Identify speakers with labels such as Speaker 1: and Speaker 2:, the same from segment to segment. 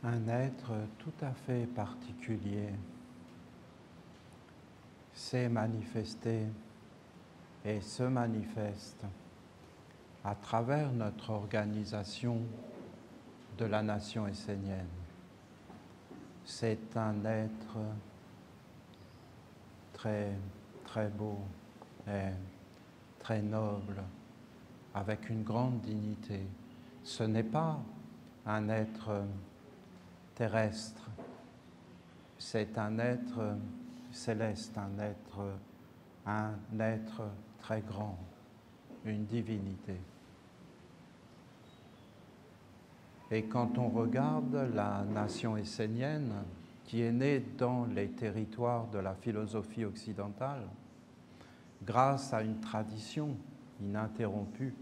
Speaker 1: un être tout à fait particulier s'est manifesté et se manifeste à travers notre organisation de la nation essénienne. C'est un être très beau et très noble, avec une grande dignité. Ce n'est pas un être terrestre, c'est un être céleste, un être très grand, une divinité. Et quand on regarde la nation essénienne, qui est née dans les territoires de la philosophie occidentale, grâce à une tradition ininterrompue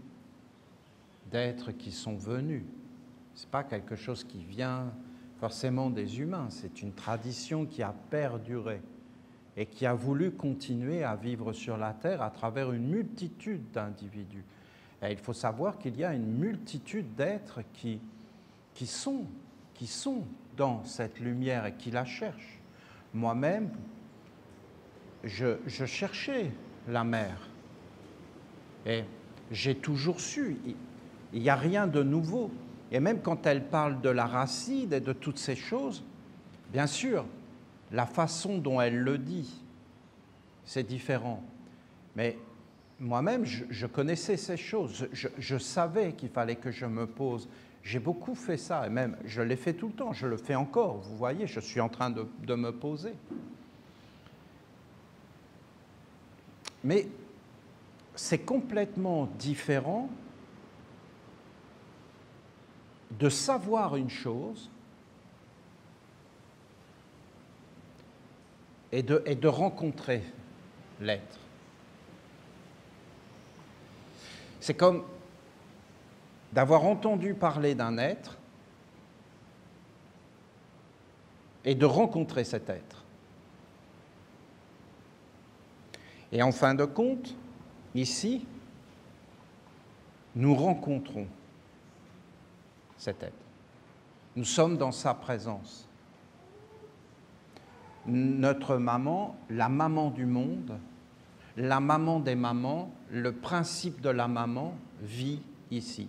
Speaker 1: d'êtres qui sont venus, ce n'est pas quelque chose qui vient forcément des humains, c'est une tradition qui a perduré et qui a voulu continuer à vivre sur la Terre à travers une multitude d'individus. Et il faut savoir qu'il y a une multitude d'êtres qui sont dans cette lumière et qui la cherchent. Moi-même, je cherchais la mer et j'ai toujours su, il n'y a rien de nouveau. Et même quand elle parle de la racine et de toutes ces choses, bien sûr, la façon dont elle le dit, c'est différent. Mais moi-même, je connaissais ces choses. Je savais qu'il fallait que je me pose. J'ai beaucoup fait ça, et même je l'ai fait tout le temps, je le fais encore. Vous voyez, je suis en train de me poser. Mais c'est complètement différent de savoir une chose et de rencontrer l'être. C'est comme d'avoir entendu parler d'un être et de rencontrer cet être. Et en fin de compte, ici, nous rencontrons cet être. Nous sommes dans sa présence. Notre maman, la maman du monde, la maman des mamans, le principe de la maman vit ici.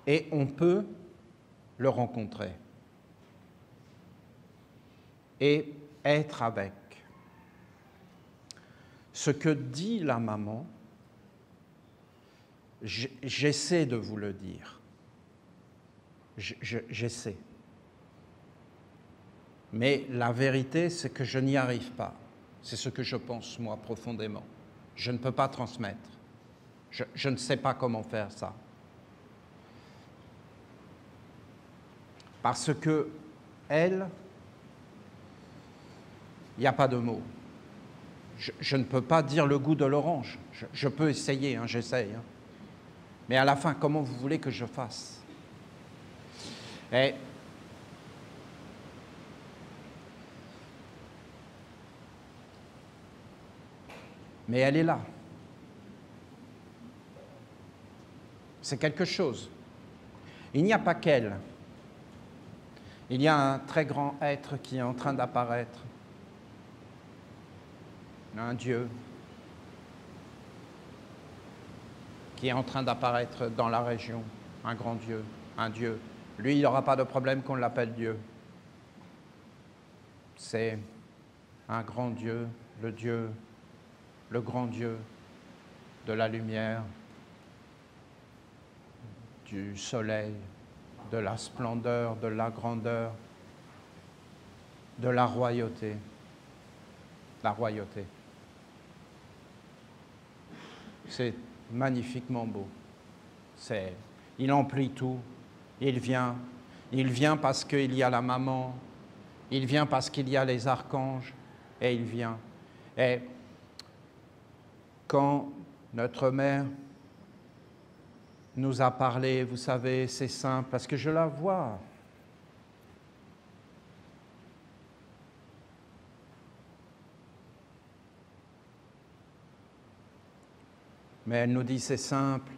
Speaker 1: Et on peut le rencontrer et être avec. Ce que dit la maman, j'essaie de vous le dire. J'essaie. Mais la vérité, c'est que je n'y arrive pas. C'est ce que je pense, moi, profondément. Je ne peux pas transmettre. Je ne sais pas comment faire ça. Parce que elle, il n'y a pas de mots. Je ne peux pas dire le goût de l'orange. Je peux essayer, hein, j'essaye. Hein. Mais à la fin, comment vous voulez que je fasse? Mais elle est là. C'est quelque chose. Il n'y a pas qu'elle. Il y a un très grand être qui est en train d'apparaître. Un Dieu qui est en train d'apparaître dans la région. Un grand Dieu, un Dieu. Lui, il n'aura pas de problème qu'on l'appelle Dieu. C'est un grand Dieu, le grand Dieu de la lumière, du soleil, de la splendeur, de la grandeur, de la royauté. La royauté. C'est magnifiquement beau. Il emplit tout. Il vient parce qu'il y a la maman. Il vient parce qu'il y a les archanges. Et il vient. Et quand notre mère nous a parlé, vous savez, c'est simple, parce que je la vois. Mais elle nous dit, c'est simple,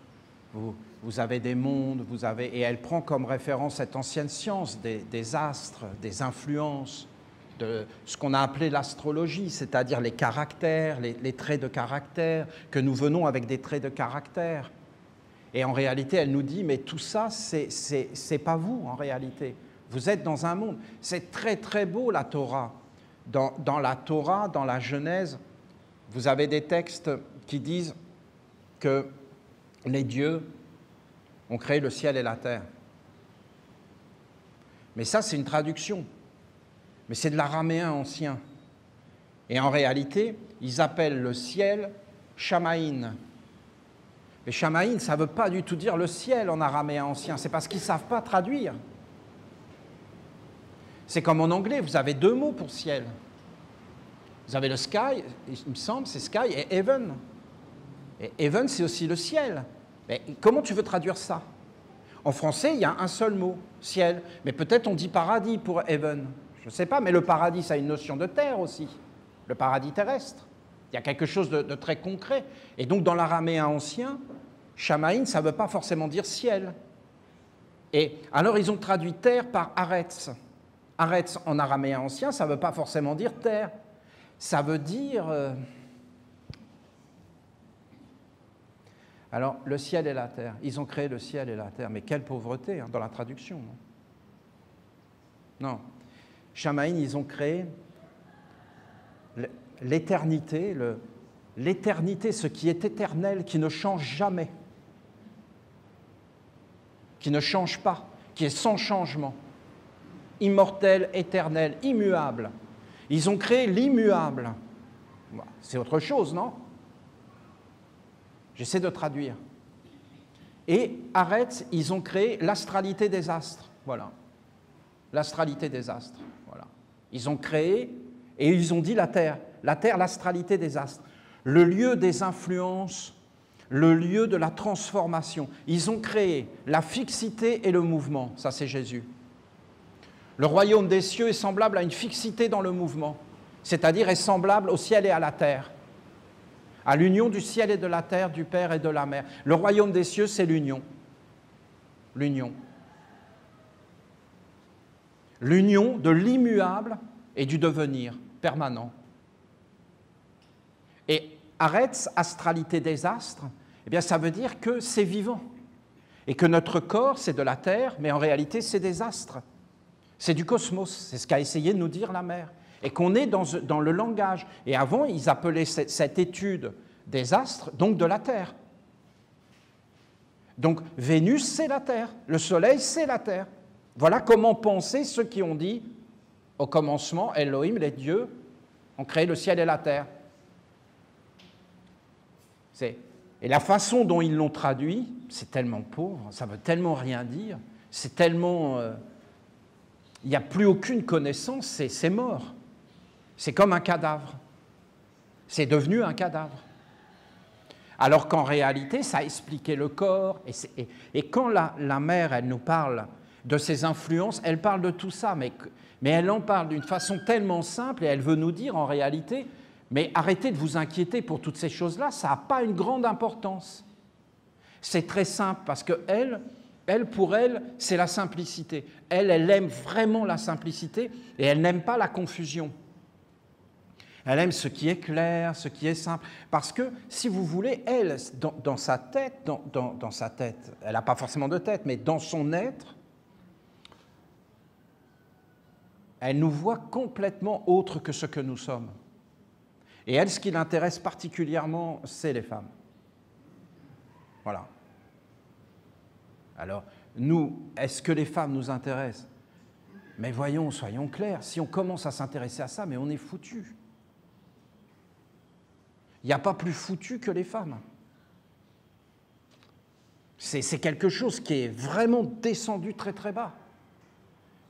Speaker 1: vous avez des mondes, et elle prend comme référence cette ancienne science des astres, des influences, de ce qu'on a appelé l'astrologie, c'est-à-dire les caractères, les traits de caractère, que nous venons avec des traits de caractère. Et en réalité, elle nous dit, mais tout ça, c'est pas vous, en réalité. Vous êtes dans un monde. C'est très, très beau, la Torah. Dans la Torah, dans la Genèse, vous avez des textes qui disent que les dieux ont créé le ciel et la terre. Mais ça, c'est une traduction. Mais c'est de l'araméen ancien. Et en réalité, ils appellent le ciel Shamaïn. Mais Shamaïn, ça ne veut pas du tout dire le ciel en araméen ancien. C'est parce qu'ils ne savent pas traduire. C'est comme en anglais, vous avez deux mots pour ciel. Vous avez le sky, il me semble, c'est sky, et heaven. Et heaven, c'est aussi le ciel. Mais comment tu veux traduire ça? En français, il y a un seul mot, ciel. Mais peut-être on dit paradis pour heaven. Je ne sais pas, mais le paradis, ça a une notion de terre aussi. Le paradis terrestre. Il y a quelque chose de très concret. Et donc, dans l'araméen ancien, Shamaïn, ça ne veut pas forcément dire ciel. Et alors, ils ont traduit terre par Aretz. Aretz, en araméen ancien, ça ne veut pas forcément dire terre. Ça veut dire... Alors, le ciel et la terre. Ils ont créé le ciel et la terre. Mais quelle pauvreté hein, dans la traduction. Non. Shamaïn, ils ont créé l'éternité, ce qui est éternel, qui ne change jamais, qui ne change pas, qui est sans changement, immortel, éternel, immuable. Ils ont créé l'immuable. C'est autre chose, non? J'essaie de traduire. Et Aretz, ils ont créé l'astralité des astres. Voilà. L'astralité des astres. Voilà. Ils ont créé et ils ont dit la Terre, l'astralité des astres, le lieu des influences, le lieu de la transformation. Ils ont créé la fixité et le mouvement, ça c'est Jésus. Le royaume des cieux est semblable à une fixité dans le mouvement, c'est-à-dire est semblable au ciel et à la terre, à l'union du ciel et de la terre, du Père et de la Mère. Le royaume des cieux, c'est l'union. L'union. L'union de l'immuable et du devenir permanent. Et Aretz, astralité des astres, eh bien, ça veut dire que c'est vivant. Et que notre corps, c'est de la terre, mais en réalité, c'est des astres. C'est du cosmos. C'est ce qu'a essayé de nous dire la mère. Et qu'on est dans le langage. Et avant, ils appelaient cette étude des astres, donc de la terre. Donc, Vénus, c'est la terre. Le soleil, c'est la terre. Voilà comment pensaient ceux qui ont dit, au commencement, Elohim, les dieux, ont créé le ciel et la terre. Et la façon dont ils l'ont traduit, c'est tellement pauvre, ça veut tellement rien dire, c'est tellement... il n'y a plus aucune connaissance, c'est mort. C'est comme un cadavre. C'est devenu un cadavre. Alors qu'en réalité, ça expliquait le corps. Et quand la mère, elle nous parle de ses influences, elle parle de tout ça, mais elle en parle d'une façon tellement simple et elle veut nous dire en réalité, mais arrêtez de vous inquiéter pour toutes ces choses-là, ça n'a pas une grande importance. C'est très simple parce que pour elle, c'est la simplicité. Elle aime vraiment la simplicité et elle n'aime pas la confusion. Elle aime ce qui est clair, ce qui est simple. Parce que, si vous voulez, elle, dans sa tête, dans sa tête, elle n'a pas forcément de tête, mais dans son être, elle nous voit complètement autre que ce que nous sommes. Et elle, ce qui l'intéresse particulièrement, c'est les femmes. Voilà. Alors, nous, est-ce que les femmes nous intéressent? Mais voyons, soyons clairs, si on commence à s'intéresser à ça, mais on est foutus. Il n'y a pas plus foutu que les femmes. C'est quelque chose qui est vraiment descendu très très bas,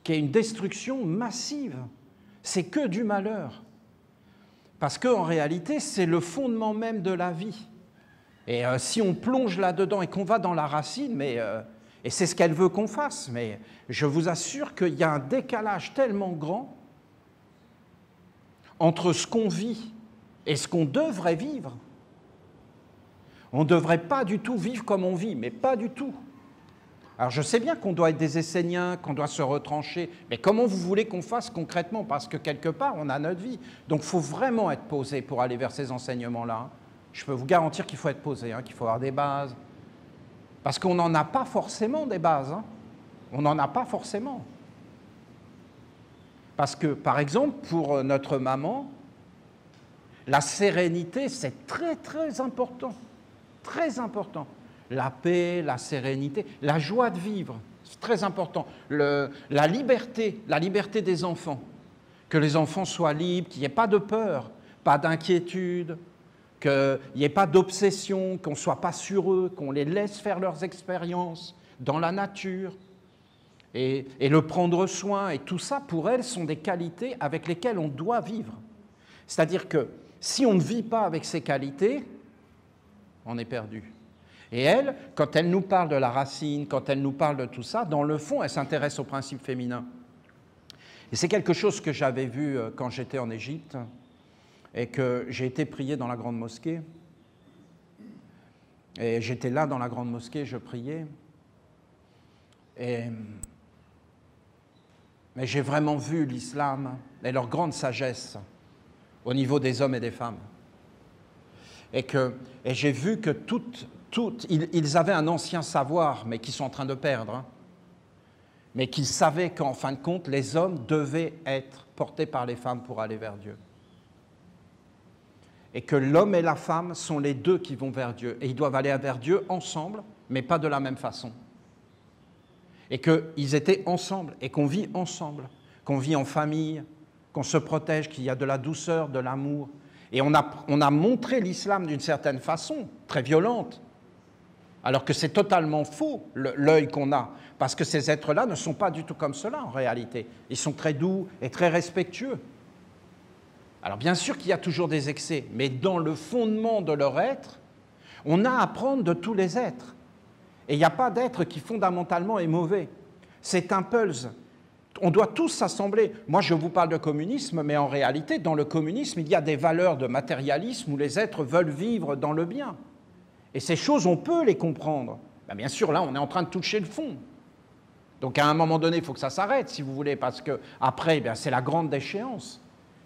Speaker 1: qui est une destruction massive. C'est que du malheur. Parce qu'en réalité, c'est le fondement même de la vie. Et si on plonge là-dedans et qu'on va dans la racine, et c'est ce qu'elle veut qu'on fasse, mais je vous assure qu'il y a un décalage tellement grand entre ce qu'on vit et ce qu'on devrait vivre. On ne devrait pas du tout vivre comme on vit, mais pas du tout. Alors je sais bien qu'on doit être des Esséniens, qu'on doit se retrancher, mais comment vous voulez qu'on fasse concrètement? Parce que quelque part, on a notre vie. Donc il faut vraiment être posé pour aller vers ces enseignements-là. Je peux vous garantir qu'il faut être posé, qu'il faut avoir des bases. Parce qu'on n'en a pas forcément des bases. On n'en a pas forcément. Parce que, par exemple, pour notre maman, la sérénité, c'est très, très important. Très important. La paix, la sérénité, la joie de vivre, c'est très important. La liberté des enfants. Que les enfants soient libres, qu'il n'y ait pas de peur, pas d'inquiétude, qu'il n'y ait pas d'obsession, qu'on ne soit pas sur eux, qu'on les laisse faire leurs expériences dans la nature. Et le prendre soin, et tout ça, pour elles, sont des qualités avec lesquelles on doit vivre. C'est-à-dire que si on ne vit pas avec ces qualités, on est perdu. Et elle, quand elle nous parle de la racine, quand elle nous parle de tout ça, dans le fond, elle s'intéresse aux principes féminins. Et c'est quelque chose que j'avais vu quand j'étais en Égypte, et que j'ai été prié dans la grande mosquée. Et j'étais là dans la grande mosquée, je priais. Mais j'ai vraiment vu l'islam et leur grande sagesse au niveau des hommes et des femmes. Et j'ai vu que ils avaient un ancien savoir, mais qu'ils sont en train de perdre. Mais qu'ils savaient qu'en fin de compte, les hommes devaient être portés par les femmes pour aller vers Dieu. Et que l'homme et la femme sont les deux qui vont vers Dieu. Et ils doivent aller vers Dieu ensemble, mais pas de la même façon. Et qu'ils étaient ensemble, et qu'on vit ensemble, qu'on vit en famille, qu'on se protège, qu'il y a de la douceur, de l'amour. Et on a montré l'islam d'une certaine façon, très violente, alors que c'est totalement faux, l'œil qu'on a, parce que ces êtres-là ne sont pas du tout comme cela en réalité. Ils sont très doux et très respectueux. Alors bien sûr qu'il y a toujours des excès, mais dans le fondement de leur être, on a à apprendre de tous les êtres. Et il n'y a pas d'être qui fondamentalement est mauvais. C'est un pulse. On doit tous s'assembler. Moi, je vous parle de communisme, mais en réalité, dans le communisme, il y a des valeurs de matérialisme où les êtres veulent vivre dans le bien. Et ces choses, on peut les comprendre. Ben, bien sûr, là, on est en train de toucher le fond. Donc, à un moment donné, il faut que ça s'arrête, si vous voulez, parce qu'après, c'est la grande déchéance.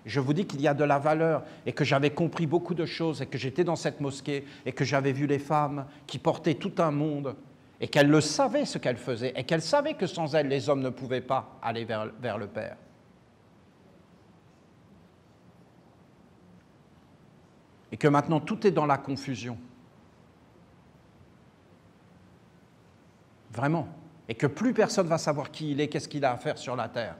Speaker 1: Je vous dis qu'il y a de la valeur et que j'avais compris beaucoup de choses et que j'étais dans cette mosquée et que j'avais vu les femmes qui portaient tout un monde et qu'elles le savaient ce qu'elles faisaient et qu'elles savaient que sans elles, les hommes ne pouvaient pas aller vers le Père. Et que maintenant, tout est dans la confusion. Vraiment. Et que plus personne ne va savoir qui il est, qu'est-ce qu'il a à faire sur la terre.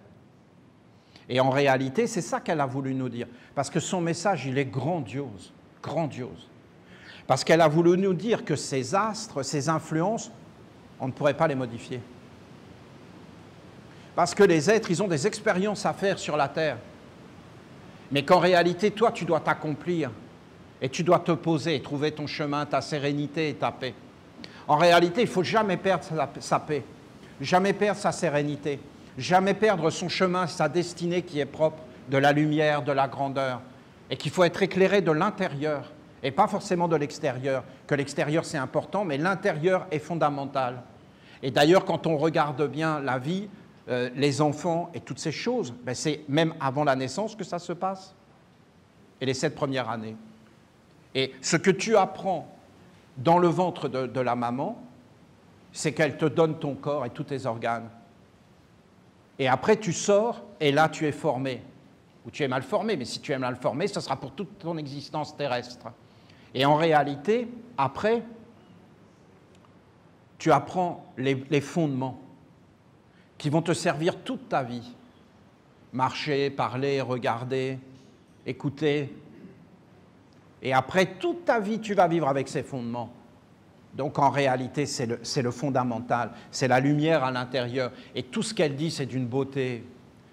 Speaker 1: Et en réalité, c'est ça qu'elle a voulu nous dire. Parce que son message, il est grandiose, grandiose. Parce qu'elle a voulu nous dire que ces astres, ces influences, on ne pourrait pas les modifier. Parce que les êtres, ils ont des expériences à faire sur la terre. Mais qu'en réalité, toi, tu dois t'accomplir. Et tu dois te poser et trouver ton chemin, ta sérénité et ta paix. En réalité, il ne faut jamais perdre sa paix, jamais perdre sa sérénité. Jamais perdre son chemin, sa destinée qui est propre, de la lumière, de la grandeur, et qu'il faut être éclairé de l'intérieur, et pas forcément de l'extérieur, que l'extérieur c'est important, mais l'intérieur est fondamental. Et d'ailleurs, quand on regarde bien la vie, les enfants et toutes ces choses, c'est même avant la naissance que ça se passe, et les 7 premières années. Et ce que tu apprends dans le ventre de la maman, c'est qu'elle te donne ton corps et tous tes organes. Et après, tu sors, et là, tu es formé. Ou tu es mal formé, mais si tu es mal formé, ce sera pour toute ton existence terrestre. Et en réalité, après, tu apprends les fondements qui vont te servir toute ta vie. Marcher, parler, regarder, écouter. Et après, toute ta vie, tu vas vivre avec ces fondements. Donc en réalité, c'est le fondamental, c'est la lumière à l'intérieur. Et tout ce qu'elle dit, c'est d'une beauté,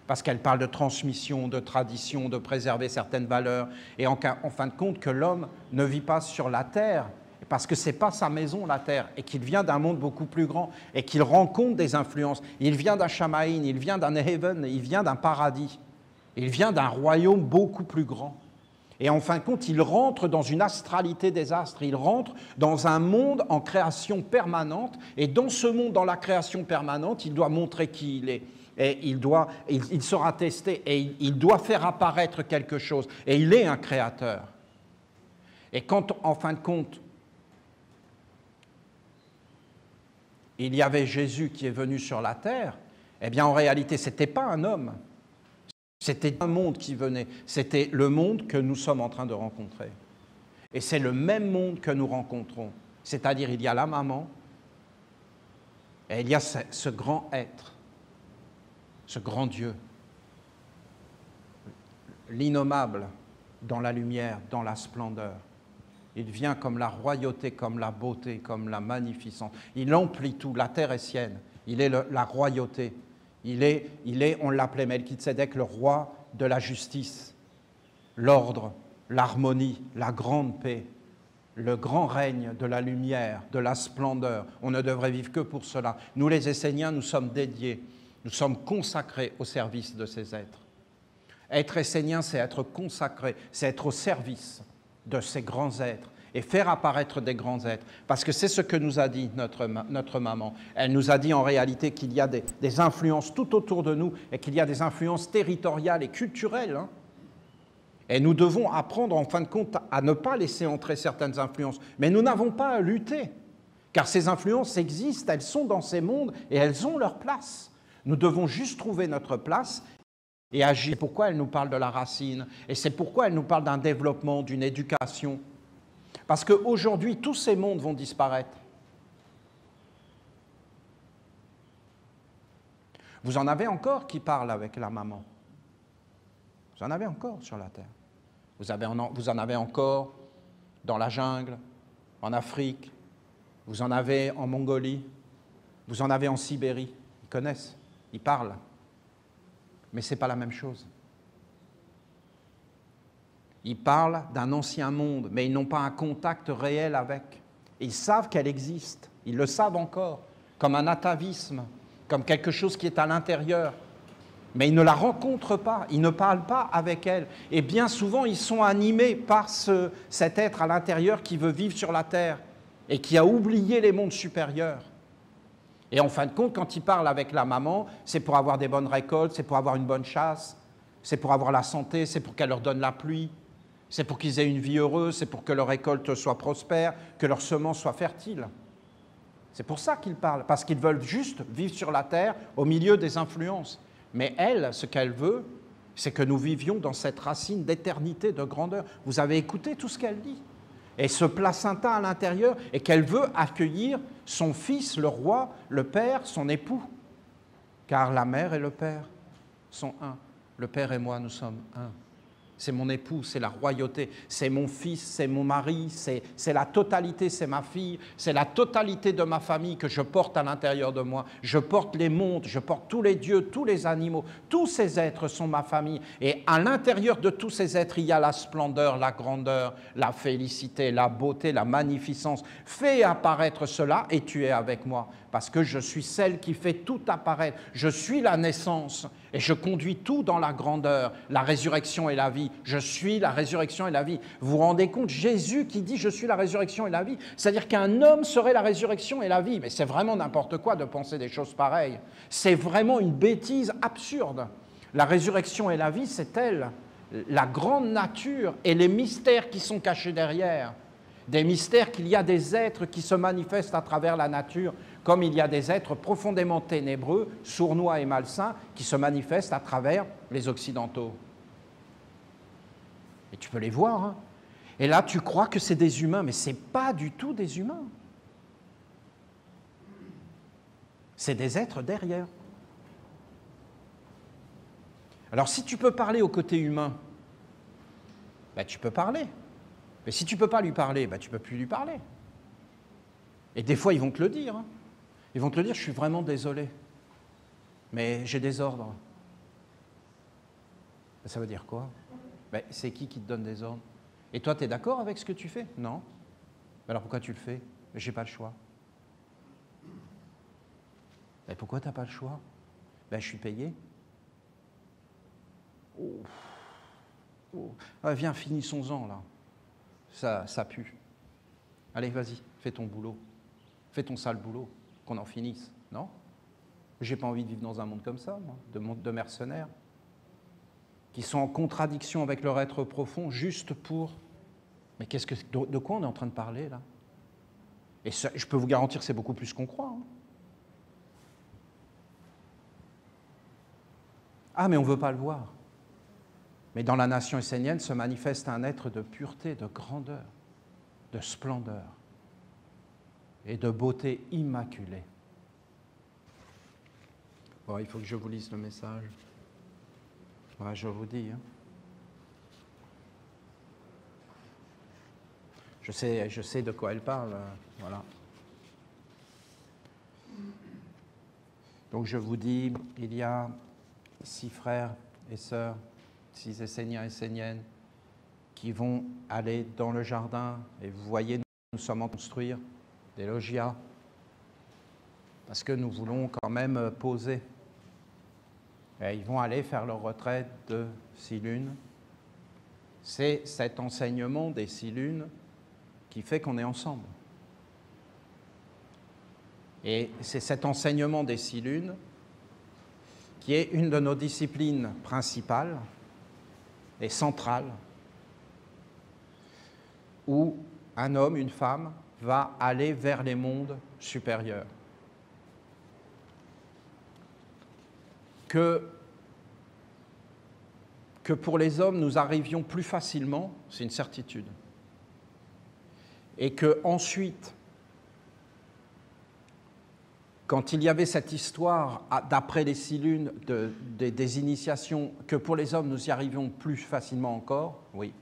Speaker 1: parce qu'elle parle de transmission, de tradition, de préserver certaines valeurs. Et en fin de compte, que l'homme ne vit pas sur la terre, parce que ce n'est pas sa maison, la terre, et qu'il vient d'un monde beaucoup plus grand, et qu'il rencontre des influences. Il vient d'un Shamaïn, il vient d'un Heaven, il vient d'un paradis, il vient d'un royaume beaucoup plus grand. Et en fin de compte, il rentre dans une astralité des astres, il rentre dans un monde en création permanente, et dans ce monde, dans la création permanente, il doit montrer qui il est. Et il sera testé, et il doit faire apparaître quelque chose. Et il est un créateur. Et quand, en fin de compte, il y avait Jésus qui est venu sur la terre, eh bien en réalité, ce n'était pas un homme. C'était un monde qui venait, c'était le monde que nous sommes en train de rencontrer. Et c'est le même monde que nous rencontrons. C'est-à-dire, il y a la maman, et il y a ce grand être, ce grand Dieu, l'innommable dans la lumière, dans la splendeur. Il vient comme la royauté, comme la beauté, comme la magnificence. Il emplit tout, la terre est sienne, il est la royauté. Il est, on l'appelait Melchizedek, le roi de la justice, l'ordre, l'harmonie, la grande paix, le grand règne de la lumière, de la splendeur. On ne devrait vivre que pour cela. Nous, les Esséniens, nous sommes dédiés, nous sommes consacrés au service de ces êtres. Être Essénien, c'est être consacré, c'est être au service de ces grands êtres et faire apparaître des grands êtres. Parce que c'est ce que nous a dit notre maman. Elle nous a dit en réalité qu'il y a des influences tout autour de nous et qu'il y a des influences territoriales et culturelles. Hein. Et nous devons apprendre en fin de compte à ne pas laisser entrer certaines influences. Mais nous n'avons pas à lutter, car ces influences existent, elles sont dans ces mondes et elles ont leur place. Nous devons juste trouver notre place et agir. C'est pourquoi elle nous parle de la racine et c'est pourquoi elle nous parle d'un développement, d'une éducation. Parce qu'aujourd'hui, tous ces mondes vont disparaître. Vous en avez encore qui parlent avec la maman. Vous en avez encore sur la terre. Vous en avez encore dans la jungle, en Afrique. Vous en avez en Mongolie. Vous en avez en Sibérie. Ils connaissent, ils parlent. Mais ce n'est pas la même chose. Ils parlent d'un ancien monde, mais ils n'ont pas un contact réel avec. Ils savent qu'elle existe, ils le savent encore, comme un atavisme, comme quelque chose qui est à l'intérieur. Mais ils ne la rencontrent pas, ils ne parlent pas avec elle. Et bien souvent, ils sont animés par cet être à l'intérieur qui veut vivre sur la terre et qui a oublié les mondes supérieurs. Et en fin de compte, quand ils parlent avec la maman, c'est pour avoir des bonnes récoltes, c'est pour avoir une bonne chasse, c'est pour avoir la santé, c'est pour qu'elle leur donne la pluie. C'est pour qu'ils aient une vie heureuse, c'est pour que leur récolte soit prospère, que leurs semences soient fertiles. C'est pour ça qu'ils parlent, parce qu'ils veulent juste vivre sur la terre au milieu des influences. Mais elle, ce qu'elle veut, c'est que nous vivions dans cette racine d'éternité, de grandeur. Vous avez écouté tout ce qu'elle dit. Et ce placenta à l'intérieur, et qu'elle veut accueillir son fils, le roi, le père, son époux. Car la mère et le père sont un. Le père et moi, nous sommes un. C'est mon époux, c'est la royauté, c'est mon fils, c'est mon mari, c'est la totalité, c'est ma fille, c'est la totalité de ma famille que je porte à l'intérieur de moi. Je porte les mondes, je porte tous les dieux, tous les animaux, tous ces êtres sont ma famille. Et à l'intérieur de tous ces êtres, il y a la splendeur, la grandeur, la félicité, la beauté, la magnificence. Fais apparaître cela et tu es avec moi, parce que je suis celle qui fait tout apparaître. Je suis la naissance et je conduis tout dans la grandeur, la résurrection et la vie. Je suis la résurrection et la vie. Vous vous rendez compte, Jésus qui dit « je suis la résurrection et la vie », c'est-à-dire qu'un homme serait la résurrection et la vie. Mais c'est vraiment n'importe quoi de penser des choses pareilles. C'est vraiment une bêtise absurde. La résurrection et la vie, c'est elle, la grande nature et les mystères qui sont cachés derrière. Des mystères qu'il y a des êtres qui se manifestent à travers la nature, comme il y a des êtres profondément ténébreux, sournois et malsains, qui se manifestent à travers les Occidentaux. Et tu peux les voir. Hein. Et là, tu crois que c'est des humains, mais ce n'est pas du tout des humains. C'est des êtres derrière. Alors, si tu peux parler au côté humain, ben, tu peux parler. Mais si tu ne peux pas lui parler, ben, tu ne peux plus lui parler. Et des fois, ils vont te le dire. Hein. Ils vont te le dire, je suis vraiment désolé, mais j'ai des ordres. Ça veut dire quoi? Ben, c'est qui te donne des ordres? Et toi, tu es d'accord avec ce que tu fais? Non. Alors pourquoi tu le fais? Je n'ai pas le choix. Ben, pourquoi tu n'as pas le choix? Ben, je suis payé. Oh. oh, ah, viens, finissons-en là. Ça pue. Allez, vas-y, fais ton boulot. Fais ton sale boulot, qu'on en finisse, non? J'ai pas envie de vivre dans un monde comme ça, moi, de mercenaires, qui sont en contradiction avec leur être profond, juste pour... Mais de quoi on est en train de parler, là? Et ça, je peux vous garantir que c'est beaucoup plus qu'on croit. Hein. Ah, mais on ne veut pas le voir. Mais dans la nation essénienne se manifeste un être de pureté, de grandeur, de splendeur et de beauté immaculée. Bon, il faut que je vous lise le message. Ouais, je vous dis. Hein. Je sais de quoi elle parle. Voilà. Donc je vous dis, il y a 6 frères et sœurs, 6 Esséniens et Esséniennes, qui vont aller dans le jardin. Et vous voyez, nous sommes en train de construire des logias, parce que nous voulons quand même poser. Et ils vont aller faire leur retraite de 6 lunes. C'est cet enseignement des 6 lunes qui fait qu'on est ensemble. Et c'est cet enseignement des 6 lunes qui est une de nos disciplines principales et centrales, où un homme, une femme, va aller vers les mondes supérieurs. Que pour les hommes, nous arrivions plus facilement, c'est une certitude. Et qu'ensuite, quand il y avait cette histoire, d'après les 6 lunes, des initiations, que pour les hommes, nous y arrivions plus facilement encore, oui.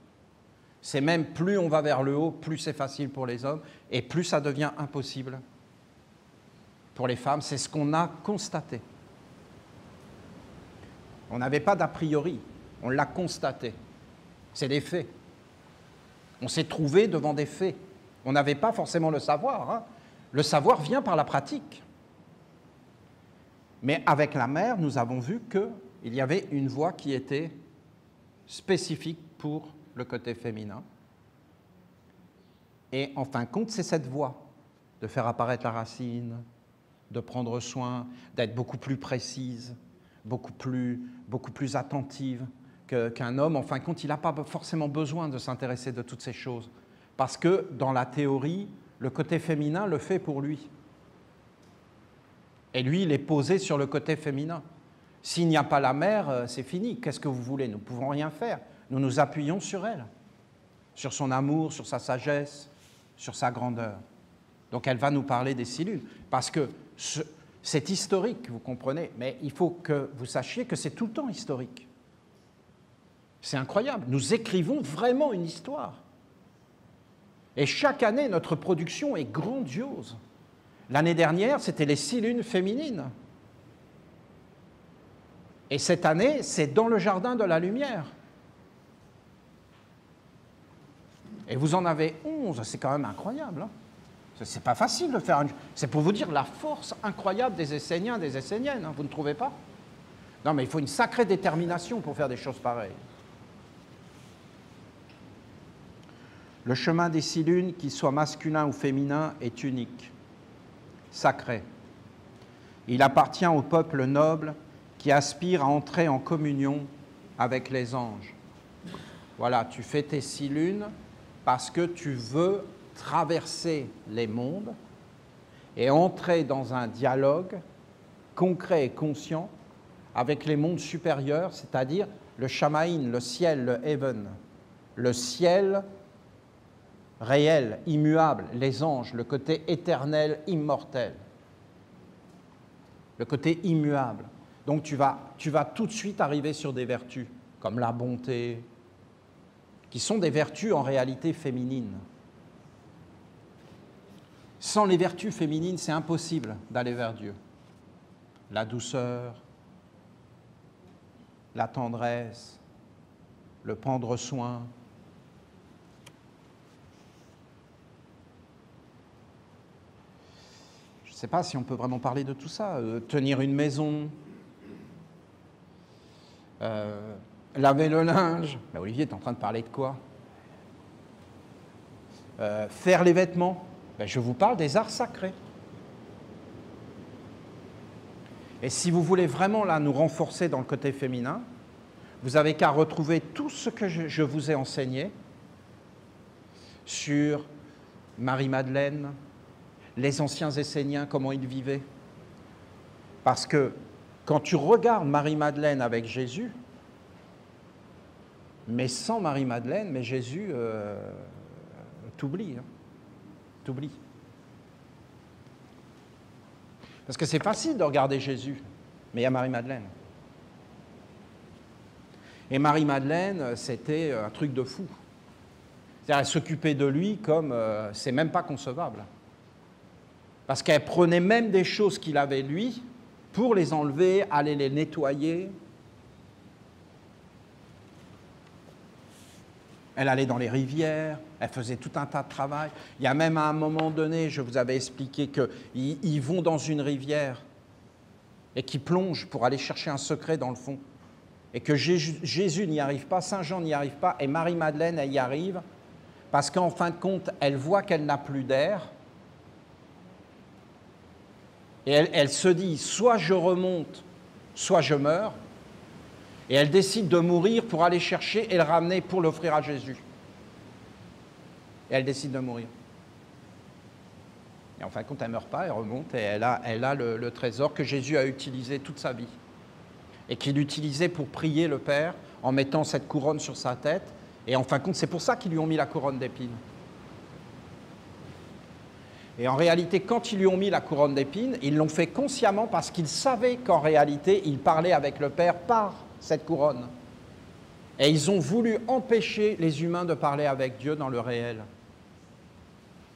Speaker 1: C'est même plus on va vers le haut, plus c'est facile pour les hommes, et plus ça devient impossible pour les femmes. C'est ce qu'on a constaté. On n'avait pas d'a priori, on l'a constaté. C'est des faits. On s'est trouvé devant des faits. On n'avait pas forcément le savoir. Hein. Le savoir vient par la pratique. Mais avec la mère, nous avons vu qu'il y avait une voie qui était spécifique pour le côté féminin. Et en fin de compte, c'est cette voie de faire apparaître la racine, de prendre soin, d'être beaucoup plus précise, beaucoup plus attentive qu'un homme. En fin de compte, il n'a pas forcément besoin de s'intéresser de toutes ces choses. Parce que dans la théorie, le côté féminin le fait pour lui. Et lui, il est posé sur le côté féminin. S'il n'y a pas la mère, c'est fini. Qu'est-ce que vous voulez? Nous ne pouvons rien faire. Nous nous appuyons sur elle, sur son amour, sur sa sagesse, sur sa grandeur. Donc elle va nous parler des 6 lunes. Parce que c'est historique, vous comprenez, mais il faut que vous sachiez que c'est tout le temps historique. C'est incroyable. Nous écrivons vraiment une histoire. Et chaque année, notre production est grandiose. L'année dernière, c'était les 6 lunes féminines. Et cette année, c'est dans le jardin de la lumière. Et vous en avez 11, c'est quand même incroyable. Hein. C'est pas facile de faire C'est pour vous dire la force incroyable des Esséniens, des Esséniennes, hein, vous ne trouvez pas? Non, mais il faut une sacrée détermination pour faire des choses pareilles. Le chemin des 6 lunes, qu'il soit masculin ou féminin, est unique, sacré. Il appartient au peuple noble qui aspire à entrer en communion avec les anges. Voilà, tu fais tes 6 lunes parce que tu veux traverser les mondes et entrer dans un dialogue concret et conscient avec les mondes supérieurs, c'est-à-dire le Shamaïn, le ciel, le heaven, le ciel réel, immuable, les anges, le côté éternel, immortel, le côté immuable. Donc tu vas tout de suite arriver sur des vertus, comme la bonté, qui sont des vertus en réalité féminines. Sans les vertus féminines, c'est impossible d'aller vers Dieu. La douceur, la tendresse, le prendre soin. Je ne sais pas si on peut vraiment parler de tout ça. Tenir une maison, Laver le linge. Ben, Olivier, tu es en train de parler de quoi? Faire les vêtements. Ben, je vous parle des arts sacrés. Et si vous voulez vraiment là nous renforcer dans le côté féminin, vous avez qu'à retrouver tout ce que je vous ai enseigné sur Marie-Madeleine, les anciens Esséniens, comment ils vivaient. Parce que quand tu regardes Marie-Madeleine avec Jésus, mais sans Marie-Madeleine, mais Jésus t'oublie. Hein. T'oublie. Parce que c'est facile de regarder Jésus, mais il y a Marie-Madeleine. Et Marie-Madeleine, c'était un truc de fou. C'est-à-dire, elle s'occupait de lui comme c'est même pas concevable. Parce qu'elle prenait même des choses qu'il avait lui pour les enlever, aller les nettoyer. Elle allait dans les rivières, elle faisait tout un tas de travail. Il y a même à un moment donné, je vous avais expliqué qu'ils vont dans une rivière et qu'ils plongent pour aller chercher un secret dans le fond. Et que Jésus n'y arrive pas, Saint Jean n'y arrive pas, et Marie-Madeleine, elle y arrive, parce qu'en fin de compte, elle voit qu'elle n'a plus d'air, et elle se dit, soit je remonte, soit je meurs, et elle décide de mourir pour aller chercher et le ramener pour l'offrir à Jésus. Et elle décide de mourir. Et en fin de compte, elle ne meurt pas, elle remonte, et elle a le trésor que Jésus a utilisé toute sa vie. Et qu'il utilisait pour prier le Père en mettant cette couronne sur sa tête. Et en fin de compte, c'est pour ça qu'ils lui ont mis la couronne d'épines. Et en réalité, quand ils lui ont mis la couronne d'épines, ils l'ont fait consciemment parce qu'ils savaient qu'en réalité, il parlait avec le Père par cette couronne. Et ils ont voulu empêcher les humains de parler avec Dieu dans le réel.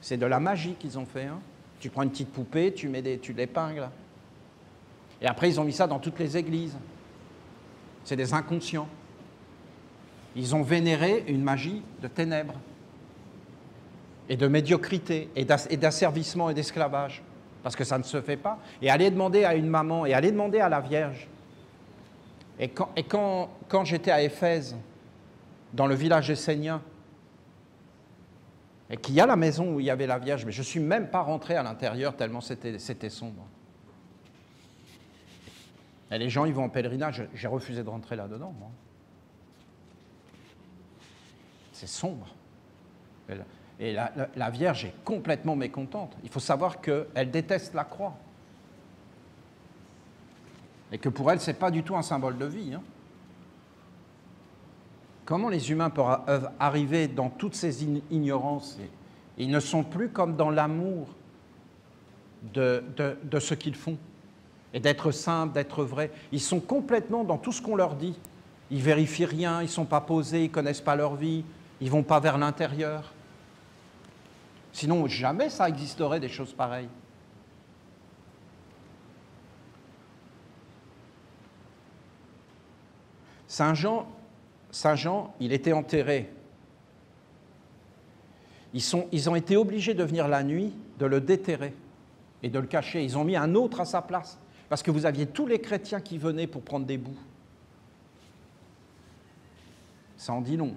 Speaker 1: C'est de la magie qu'ils ont fait. Hein. Tu prends une petite poupée, tu l'épingles. Et après, ils ont mis ça dans toutes les églises. C'est des inconscients. Ils ont vénéré une magie de ténèbres et de médiocrité et d'asservissement et d'esclavage, parce que ça ne se fait pas. Et aller demander à une maman, et aller demander à la Vierge. Et quand j'étais à Éphèse, dans le village essénien, et qu'il y a la maison où il y avait la Vierge, mais je ne suis même pas rentré à l'intérieur tellement c'était sombre. Et les gens, ils vont en pèlerinage, j'ai refusé de rentrer là-dedans, moi. C'est sombre. Et la Vierge est complètement mécontente. Il faut savoir qu'elle déteste la croix. Et que pour elle, ce n'est pas du tout un symbole de vie. Hein. Comment les humains peuvent arriver dans toutes ces ignorances? Ils ne sont plus comme dans l'amour de ce qu'ils font. Et d'être simples, d'être vrais. Ils sont complètement dans tout ce qu'on leur dit. Ils ne vérifient rien, ils ne sont pas posés, ils ne connaissent pas leur vie, ils ne vont pas vers l'intérieur. Sinon, jamais ça existerait des choses pareilles. Saint Jean, il était enterré. Ils ont été obligés de venir la nuit, de le déterrer et de le cacher. Ils ont mis un autre à sa place. Parce que vous aviez tous les chrétiens qui venaient pour prendre des bouts. Ça en dit long.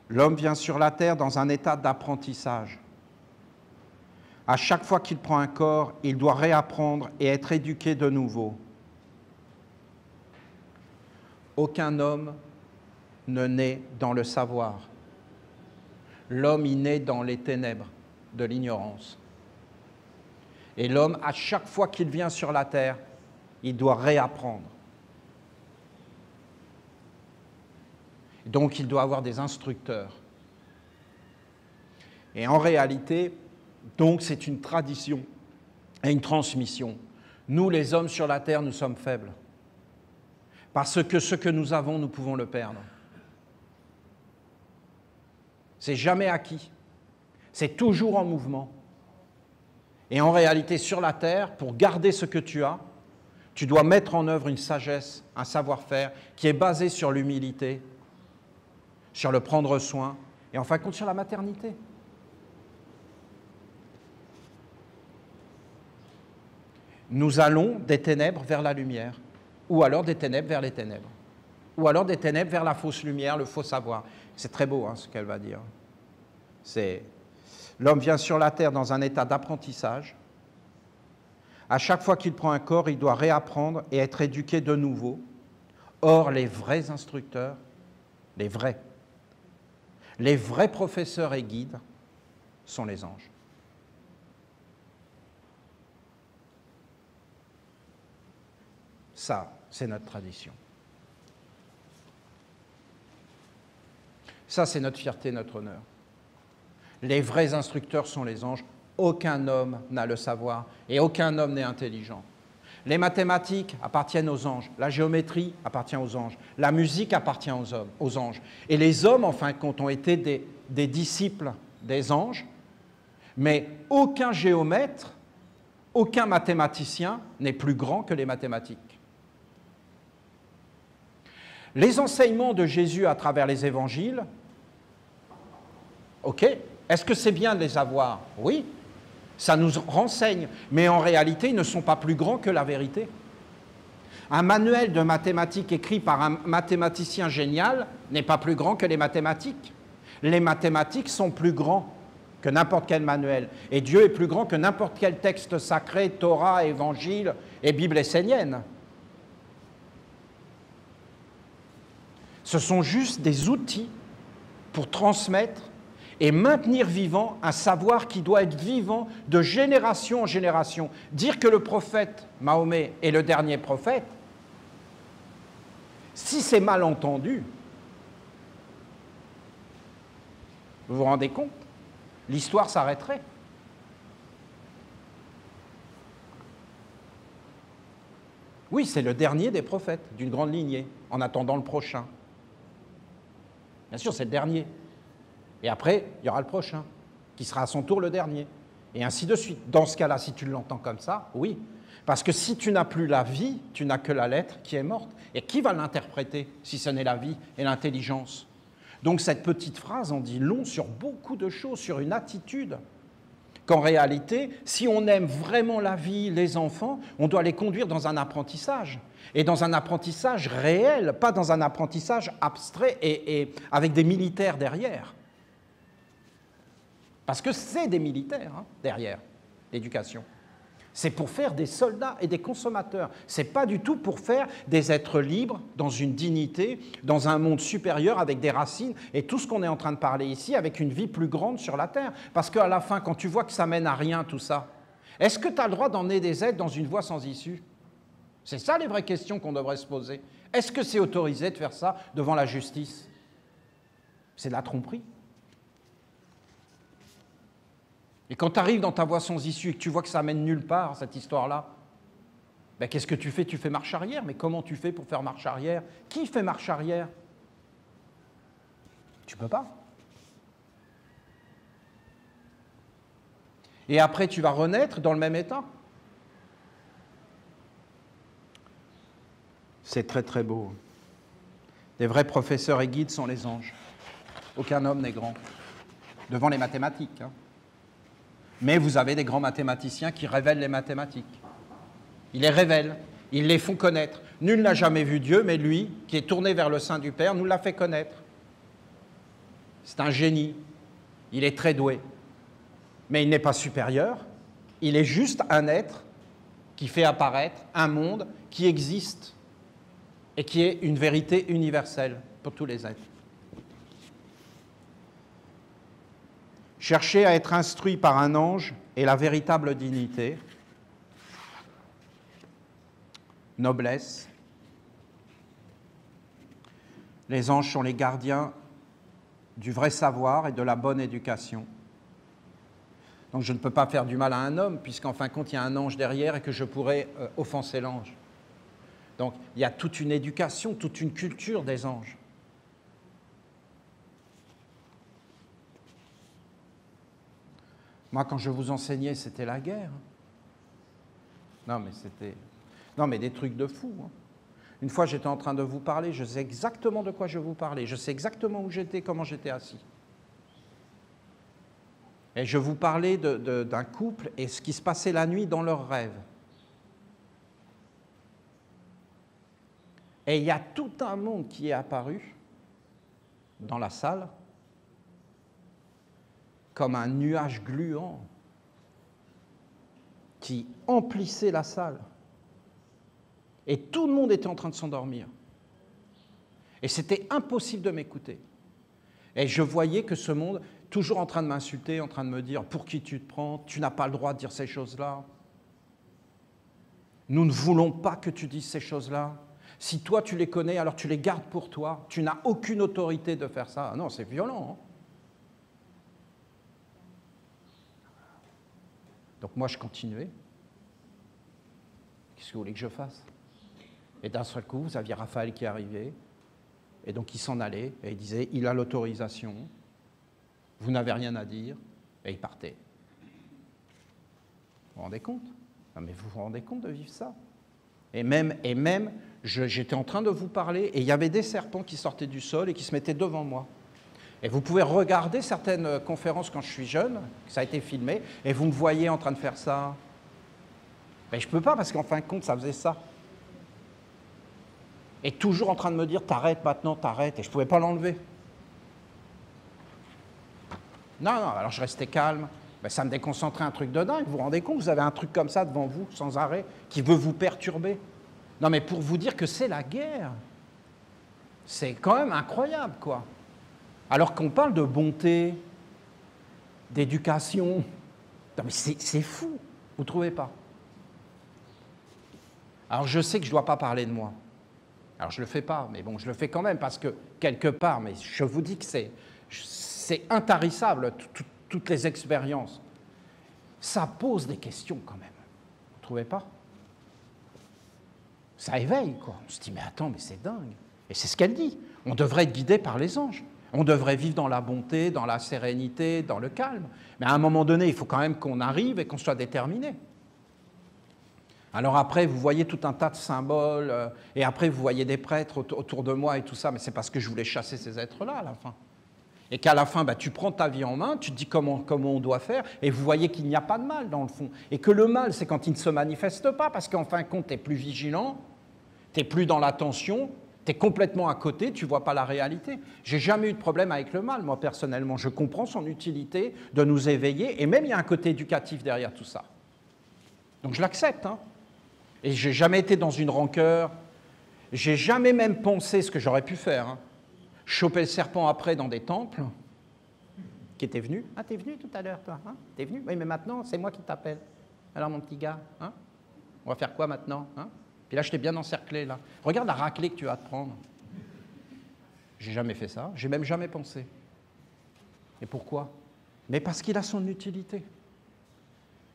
Speaker 1: L'homme vient sur la terre dans un état d'apprentissage. À chaque fois qu'il prend un corps, il doit réapprendre et être éduqué de nouveau. Aucun homme ne naît dans le savoir. L'homme y naît dans les ténèbres de l'ignorance. Et l'homme, à chaque fois qu'il vient sur la terre, il doit réapprendre. Donc, il doit avoir des instructeurs. Et en réalité, donc, c'est une tradition et une transmission. Nous, les hommes sur la terre, nous sommes faibles. Parce que ce que nous avons, nous pouvons le perdre. C'est jamais acquis. C'est toujours en mouvement. Et en réalité, sur la terre, pour garder ce que tu as, tu dois mettre en œuvre une sagesse, un savoir-faire qui est basé sur l'humilité, sur le prendre soin, et en fin de compte sur la maternité. Nous allons des ténèbres vers la lumière. ou alors des ténèbres vers les ténèbres, ou alors des ténèbres vers la fausse lumière, le faux savoir. C'est très beau, hein, ce qu'elle va dire. C'est l'homme vient sur la terre dans un état d'apprentissage. À chaque fois qu'il prend un corps, il doit réapprendre et être éduqué de nouveau. Or, les vrais instructeurs, les vrais professeurs et guides sont les anges. Ça, c'est notre tradition. Ça, c'est notre fierté, notre honneur. Les vrais instructeurs sont les anges. Aucun homme n'a le savoir et aucun homme n'est intelligent. Les mathématiques appartiennent aux anges, la géométrie appartient aux anges, la musique appartient aux anges. Et les hommes, en fin de compte, ont été des disciples des anges, mais aucun géomètre, aucun mathématicien n'est plus grand que les mathématiques. Les enseignements de Jésus à travers les évangiles, ok, est-ce que c'est bien de les avoir? Oui, ça nous renseigne, mais en réalité, ils ne sont pas plus grands que la vérité. Un manuel de mathématiques écrit par un mathématicien génial n'est pas plus grand que les mathématiques. Les mathématiques sont plus grands que n'importe quel manuel. Et Dieu est plus grand que n'importe quel texte sacré, Torah, Évangile et Bible essénienne. Ce sont juste des outils pour transmettre et maintenir vivant un savoir qui doit être vivant de génération en génération. Dire que le prophète Mahomet est le dernier prophète, si c'est mal entendu, vous vous rendez compte? L'histoire s'arrêterait. Oui, c'est le dernier des prophètes, d'une grande lignée, en attendant le prochain. Bien sûr, c'est le dernier. Et après, il y aura le prochain, qui sera à son tour le dernier. Et ainsi de suite. Dans ce cas-là, si tu l'entends comme ça, oui. Parce que si tu n'as plus la vie, tu n'as que la lettre qui est morte. Et qui va l'interpréter si ce n'est la vie et l'intelligence? Donc cette petite phrase en dit long sur beaucoup de choses, sur une attitude. Qu'en réalité, si on aime vraiment la vie, les enfants, on doit les conduire dans un apprentissage. Et dans un apprentissage réel, pas dans un apprentissage abstrait et avec des militaires derrière. Parce que c'est des militaires, hein, derrière l'éducation. C'est pour faire des soldats et des consommateurs. Ce n'est pas du tout pour faire des êtres libres, dans une dignité, dans un monde supérieur, avec des racines, et tout ce qu'on est en train de parler ici, avec une vie plus grande sur la Terre. Parce qu'à la fin, quand tu vois que ça mène à rien, tout ça, est-ce que tu as le droit d'emmener des êtres dans une voie sans issue? C'est ça les vraies questions qu'on devrait se poser. Est-ce que c'est autorisé de faire ça devant la justice? C'est de la tromperie. Et quand tu arrives dans ta voie sans issue et que tu vois que ça mène nulle part, cette histoire-là, ben qu'est-ce que tu fais? Tu fais marche arrière. Mais comment tu fais pour faire marche arrière? Qui fait marche arrière? Tu ne peux pas. Et après, tu vas renaître dans le même état. C'est très très beau. Les vrais professeurs et guides sont les anges. Aucun homme n'est grand. Devant les mathématiques, hein. Mais vous avez des grands mathématiciens qui révèlent les mathématiques. Ils les révèlent, ils les font connaître. Nul n'a jamais vu Dieu, mais lui, qui est tourné vers le sein du Père, nous l'a fait connaître. C'est un génie, il est très doué. Mais il n'est pas supérieur, il est juste un être qui fait apparaître un monde qui existe et qui est une vérité universelle pour tous les êtres. Chercher à être instruit par un ange est la véritable dignité, noblesse. Les anges sont les gardiens du vrai savoir et de la bonne éducation. Donc je ne peux pas faire du mal à un homme, puisqu'en fin de compte, il y a un ange derrière et que je pourrais offenser l'ange. Donc il y a toute une éducation, toute une culture des anges. Moi, quand je vous enseignais, c'était la guerre. Non, mais des trucs de fou. Hein. Une fois, j'étais en train de vous parler, je sais exactement de quoi je vous parlais, je sais exactement où j'étais, comment j'étais assis. Et je vous parlais d'un couple et ce qui se passait la nuit dans leurs rêves. Et il y a tout un monde qui est apparu dans la salle comme un nuage gluant qui emplissait la salle. Et tout le monde était en train de s'endormir. Et c'était impossible de m'écouter. Et je voyais que ce monde, toujours en train de m'insulter, en train de me dire « Pour qui tu te prends? Tu n'as pas le droit de dire ces choses-là. Nous ne voulons pas que tu dises ces choses-là. Si toi tu les connais, alors tu les gardes pour toi. Tu n'as aucune autorité de faire ça. » Non, c'est violent. Hein. Donc moi, je continuais. Qu'est-ce que vous voulez que je fasse? Et d'un seul coup, vous aviez Raphaël qui arrivait. Et donc, il s'en allait et il disait, il a l'autorisation, vous n'avez rien à dire, et il partait. Vous vous rendez compte? Non, mais vous vous rendez compte de vivre ça? Et même j'étais en train de vous parler, et il y avait des serpents qui sortaient du sol et qui se mettaient devant moi. Et vous pouvez regarder certaines conférences quand je suis jeune, ça a été filmé, et vous me voyez en train de faire ça. Mais je ne peux pas, parce qu'en fin de compte, ça faisait ça. Et toujours en train de me dire, t'arrêtes maintenant, t'arrêtes, et je ne pouvais pas l'enlever. Non, alors je restais calme, mais ça me déconcentrait un truc de dingue. Vous vous rendez compte, vous avez un truc comme ça devant vous, sans arrêt, qui veut vous perturber. Non, mais pour vous dire que c'est la guerre, c'est quand même incroyable, quoi. Alors qu'on parle de bonté, d'éducation, non mais c'est fou, vous ne trouvez pas? Alors je sais que je ne dois pas parler de moi. Alors je ne le fais pas, mais bon, je le fais quand même parce que quelque part, mais je vous dis que c'est intarissable, toutes les expériences. Ça pose des questions quand même, vous ne trouvez pas? Ça éveille, quoi. On se dit, mais attends, mais c'est dingue. Et c'est ce qu'elle dit. On devrait être guidé par les anges. On devrait vivre dans la bonté, dans la sérénité, dans le calme. Mais à un moment donné, il faut quand même qu'on arrive et qu'on soit déterminé. Alors après, vous voyez tout un tas de symboles, et après vous voyez des prêtres autour de moi et tout ça, mais c'est parce que je voulais chasser ces êtres-là à la fin. Et qu'à la fin, tu prends ta vie en main, tu te dis comment on doit faire, et vous voyez qu'il n'y a pas de mal dans le fond. Et que le mal, c'est quand il ne se manifeste pas, parce qu'en fin de compte, tu es plus vigilant, tu n'es plus dans l'attention, tu es complètement à côté, tu ne vois pas la réalité. J'ai jamais eu de problème avec le mal, moi personnellement. Je comprends son utilité de nous éveiller, et même il y a un côté éducatif derrière tout ça. Donc je l'accepte, hein. Et je n'ai jamais été dans une rancœur, j'ai jamais même pensé ce que j'aurais pu faire. Hein. Choper le serpent après dans des temples, qui était venu. Ah, t'es venu tout à l'heure, toi, hein? T'es venu? Oui, mais maintenant, c'est moi qui t'appelle. Alors, mon petit gars, hein? On va faire quoi maintenant, hein? Puis là, je t'ai bien encerclé, là. Regarde la raclée que tu vas te prendre. J'ai jamais fait ça, j'ai même jamais pensé. Et pourquoi? Mais parce qu'il a son utilité.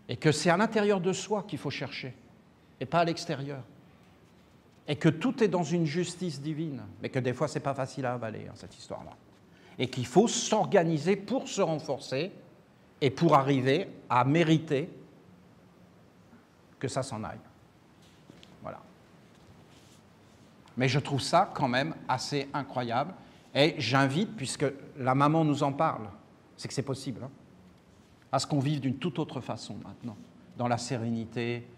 Speaker 1: Et que c'est à l'intérieur de soi qu'il faut chercher, et pas à l'extérieur. Et que tout est dans une justice divine, mais que des fois, ce n'est pas facile à avaler, hein, cette histoire-là. Et qu'il faut s'organiser pour se renforcer et pour arriver à mériter que ça s'en aille. Voilà. Mais je trouve ça quand même assez incroyable. Et j'invite, puisque la maman nous en parle, c'est que c'est possible, hein, à ce qu'on vive d'une toute autre façon maintenant, dans la sérénité,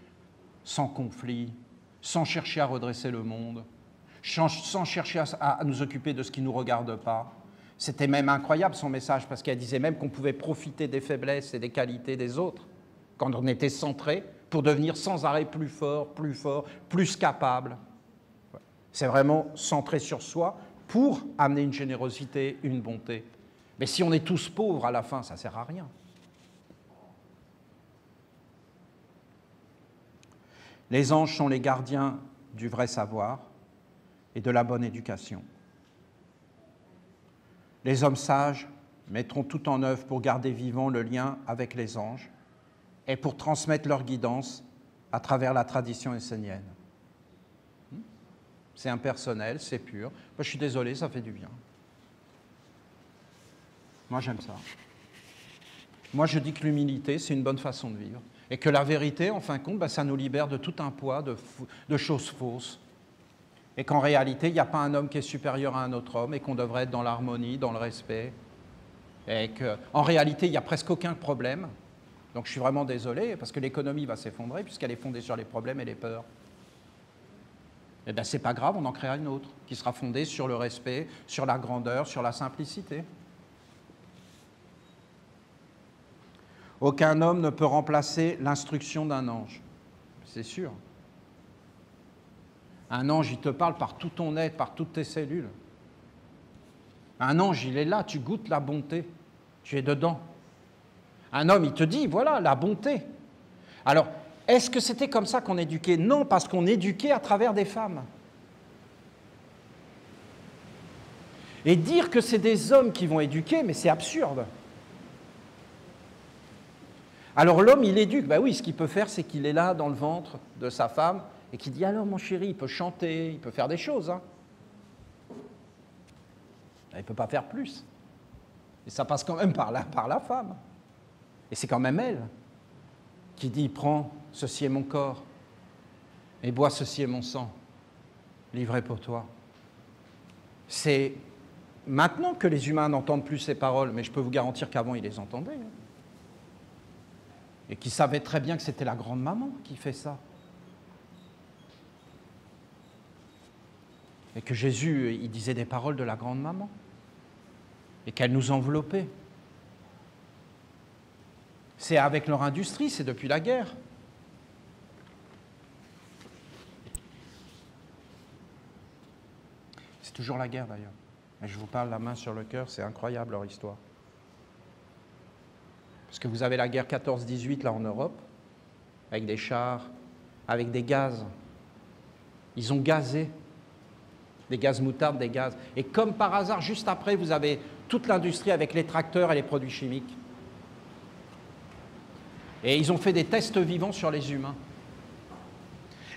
Speaker 1: sans conflit, sans chercher à redresser le monde, sans chercher à nous occuper de ce qui ne nous regarde pas. C'était même incroyable son message, parce qu'elle disait même qu'on pouvait profiter des faiblesses et des qualités des autres, quand on était centré, pour devenir sans arrêt plus fort, plus capable. C'est vraiment centré sur soi pour amener une générosité, une bonté. Mais si on est tous pauvres à la fin, ça ne sert à rien. Les anges sont les gardiens du vrai savoir et de la bonne éducation. Les hommes sages mettront tout en œuvre pour garder vivant le lien avec les anges et pour transmettre leur guidance à travers la tradition essénienne. C'est impersonnel, c'est pur. Moi, je suis désolé, ça fait du bien. Moi, j'aime ça. Moi, je dis que l'humilité, c'est une bonne façon de vivre. Et que la vérité, en fin de compte, ça nous libère de tout un poids de choses fausses. Et qu'en réalité, il n'y a pas un homme qui est supérieur à un autre homme et qu'on devrait être dans l'harmonie, dans le respect. Et qu'en réalité, il n'y a presque aucun problème. Donc je suis vraiment désolé, parce que l'économie va s'effondrer puisqu'elle est fondée sur les problèmes et les peurs. Eh bien, c'est pas grave, on en créera une autre, qui sera fondée sur le respect, sur la grandeur, sur la simplicité. Aucun homme ne peut remplacer l'instruction d'un ange, c'est sûr. Un ange, il te parle par tout ton être, par toutes tes cellules. Un ange, il est là, tu goûtes la bonté, tu es dedans. Un homme, il te dit, voilà, la bonté. Alors, est-ce que c'était comme ça qu'on éduquait? Non, parce qu'on éduquait à travers des femmes. Et dire que c'est des hommes qui vont éduquer, mais c'est absurde. Alors l'homme, il éduque. Ben oui, ce qu'il peut faire, c'est qu'il est là dans le ventre de sa femme et qu'il dit, alors mon chéri, il peut chanter, il peut faire des choses. Hein. Il ne peut pas faire plus. Et ça passe quand même par la femme. Et c'est quand même elle qui dit, prends, ceci est mon corps, et bois, ceci est mon sang, livré pour toi. C'est maintenant que les humains n'entendent plus ces paroles, mais je peux vous garantir qu'avant, ils les entendaient. Hein. Et qu'ils savaient très bien que c'était la grande maman qui fait ça. Et que Jésus, il disait des paroles de la grande maman. Et qu'elle nous enveloppait. C'est avec leur industrie, c'est depuis la guerre. C'est toujours la guerre d'ailleurs. Et je vous parle la main sur le cœur, c'est incroyable leur histoire. Parce que vous avez la guerre 14-18 là en Europe, avec des chars, avec des gaz. Ils ont gazé, des gaz moutarde, des gaz. Et comme par hasard, juste après, vous avez toute l'industrie avec les tracteurs et les produits chimiques. Et ils ont fait des tests vivants sur les humains.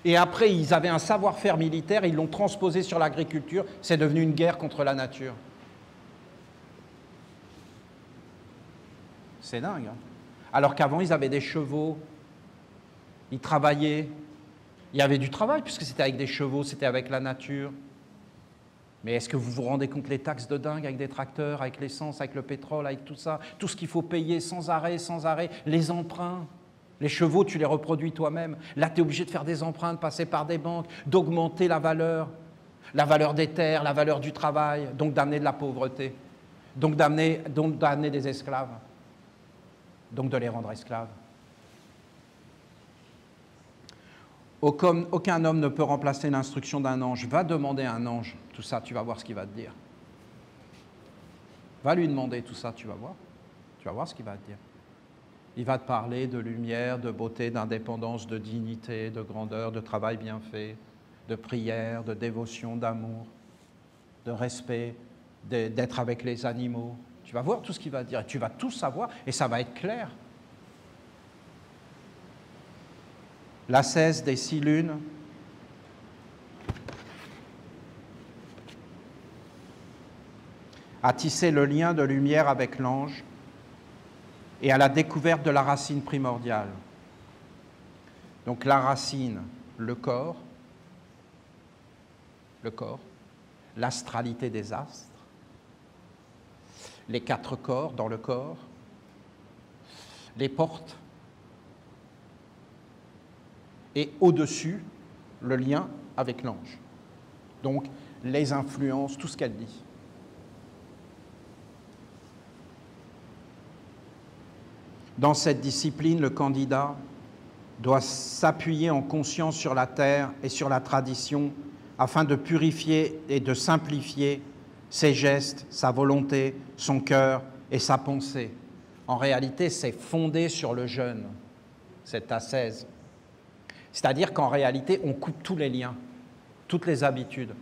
Speaker 1: Et après, ils avaient un savoir-faire militaire, ils l'ont transposé sur l'agriculture, c'est devenu une guerre contre la nature. C'est dingue. Hein, alors qu'avant, ils avaient des chevaux, ils travaillaient, il y avait du travail puisque c'était avec des chevaux, c'était avec la nature. Mais est-ce que vous vous rendez compte les taxes de dingue avec des tracteurs, avec l'essence, avec le pétrole, avec tout ça, tout ce qu'il faut payer sans arrêt, les emprunts. Les chevaux, tu les reproduis toi-même. Là, tu es obligé de faire des emprunts, de passer par des banques, d'augmenter la valeur des terres, la valeur du travail, donc d'amener de la pauvreté, donc d'amener des esclaves, donc de les rendre esclaves. Aucun homme ne peut remplacer l'instruction d'un ange. Va demander à un ange tout ça, tu vas voir ce qu'il va te dire. Va lui demander tout ça, tu vas voir. Tu vas voir ce qu'il va te dire. Il va te parler de lumière, de beauté, d'indépendance, de dignité, de grandeur, de travail bien fait, de prière, de dévotion, d'amour, de respect, d'être avec les animaux. Tu vas voir tout ce qu'il va te dire et tu vas tout savoir et ça va être clair. L'ascèse des 6 lunes, a tissé le lien de lumière avec l'ange et à la découverte de la racine primordiale. Donc la racine, le corps, l'astralité des astres, les 4 corps dans le corps, les portes, et au-dessus, le lien avec l'ange. Donc les influences, tout ce qu'elle dit. Dans cette discipline, le candidat doit s'appuyer en conscience sur la terre et sur la tradition afin de purifier et de simplifier ses gestes, sa volonté, son cœur et sa pensée. En réalité, c'est fondé sur le jeûne, cette ascèse. C'est-à-dire qu'en réalité, on coupe tous les liens, toutes les habitudes.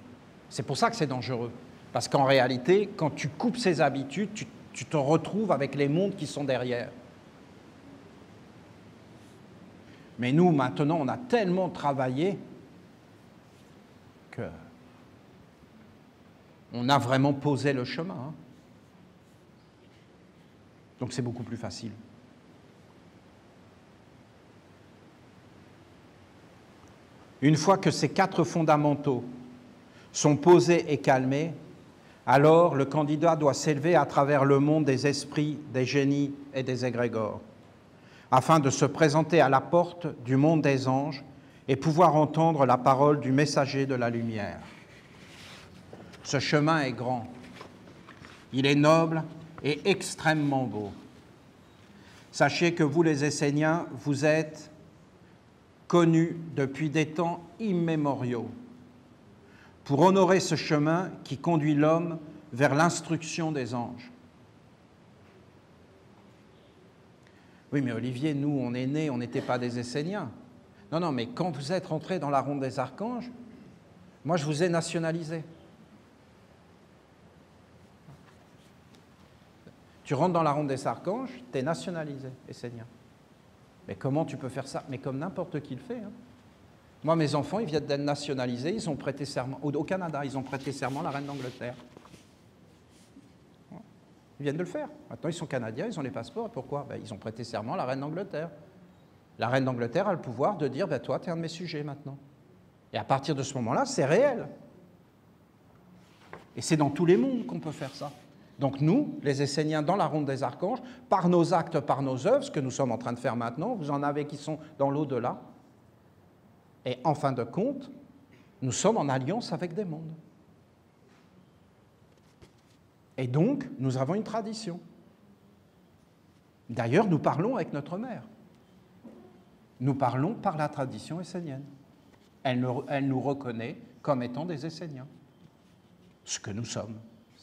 Speaker 1: C'est pour ça que c'est dangereux. Parce qu'en réalité, quand tu coupes ces habitudes, tu te retrouves avec les mondes qui sont derrière. Mais nous, maintenant, on a tellement travaillé qu'on a vraiment posé le chemin. Hein. Donc c'est beaucoup plus facile. Une fois que ces 4 fondamentaux sont posés et calmés, alors le candidat doit s'élever à travers le monde des esprits, des génies et des égrégores, afin de se présenter à la porte du monde des anges et pouvoir entendre la parole du messager de la lumière. Ce chemin est grand, il est noble et extrêmement beau. Sachez que vous, les Esséniens, vous êtes connus depuis des temps immémoriaux pour honorer ce chemin qui conduit l'homme vers l'instruction des anges. Oui, mais Olivier, nous, on est nés, on n'était pas des Esséniens. Non, non, mais quand vous êtes rentrés dans la ronde des archanges, moi, je vous ai nationalisé. Tu rentres dans la ronde des archanges, tu es nationalisé, essénien. Mais comment tu peux faire ça? Mais comme n'importe qui le fait. Hein. Moi, mes enfants, ils viennent d'être nationalisés, ils ont prêté serment, au Canada, ils ont prêté serment à la reine d'Angleterre. Ils viennent de le faire. Maintenant, ils sont canadiens, ils ont les passeports. Pourquoi? Ben, ils ont prêté serment à la reine d'Angleterre. La reine d'Angleterre a le pouvoir de dire, ben, toi, tu es un de mes sujets maintenant. Et à partir de ce moment-là, c'est réel. Et c'est dans tous les mondes qu'on peut faire ça. Donc nous, les Esséniens, dans la ronde des archanges, par nos actes, par nos œuvres, ce que nous sommes en train de faire maintenant, vous en avez qui sont dans l'au-delà. Et en fin de compte, nous sommes en alliance avec des mondes. Et donc, nous avons une tradition. D'ailleurs, nous parlons avec notre mère. Nous parlons par la tradition essénienne. Elle nous reconnaît comme étant des Esséniens. Ce que nous sommes.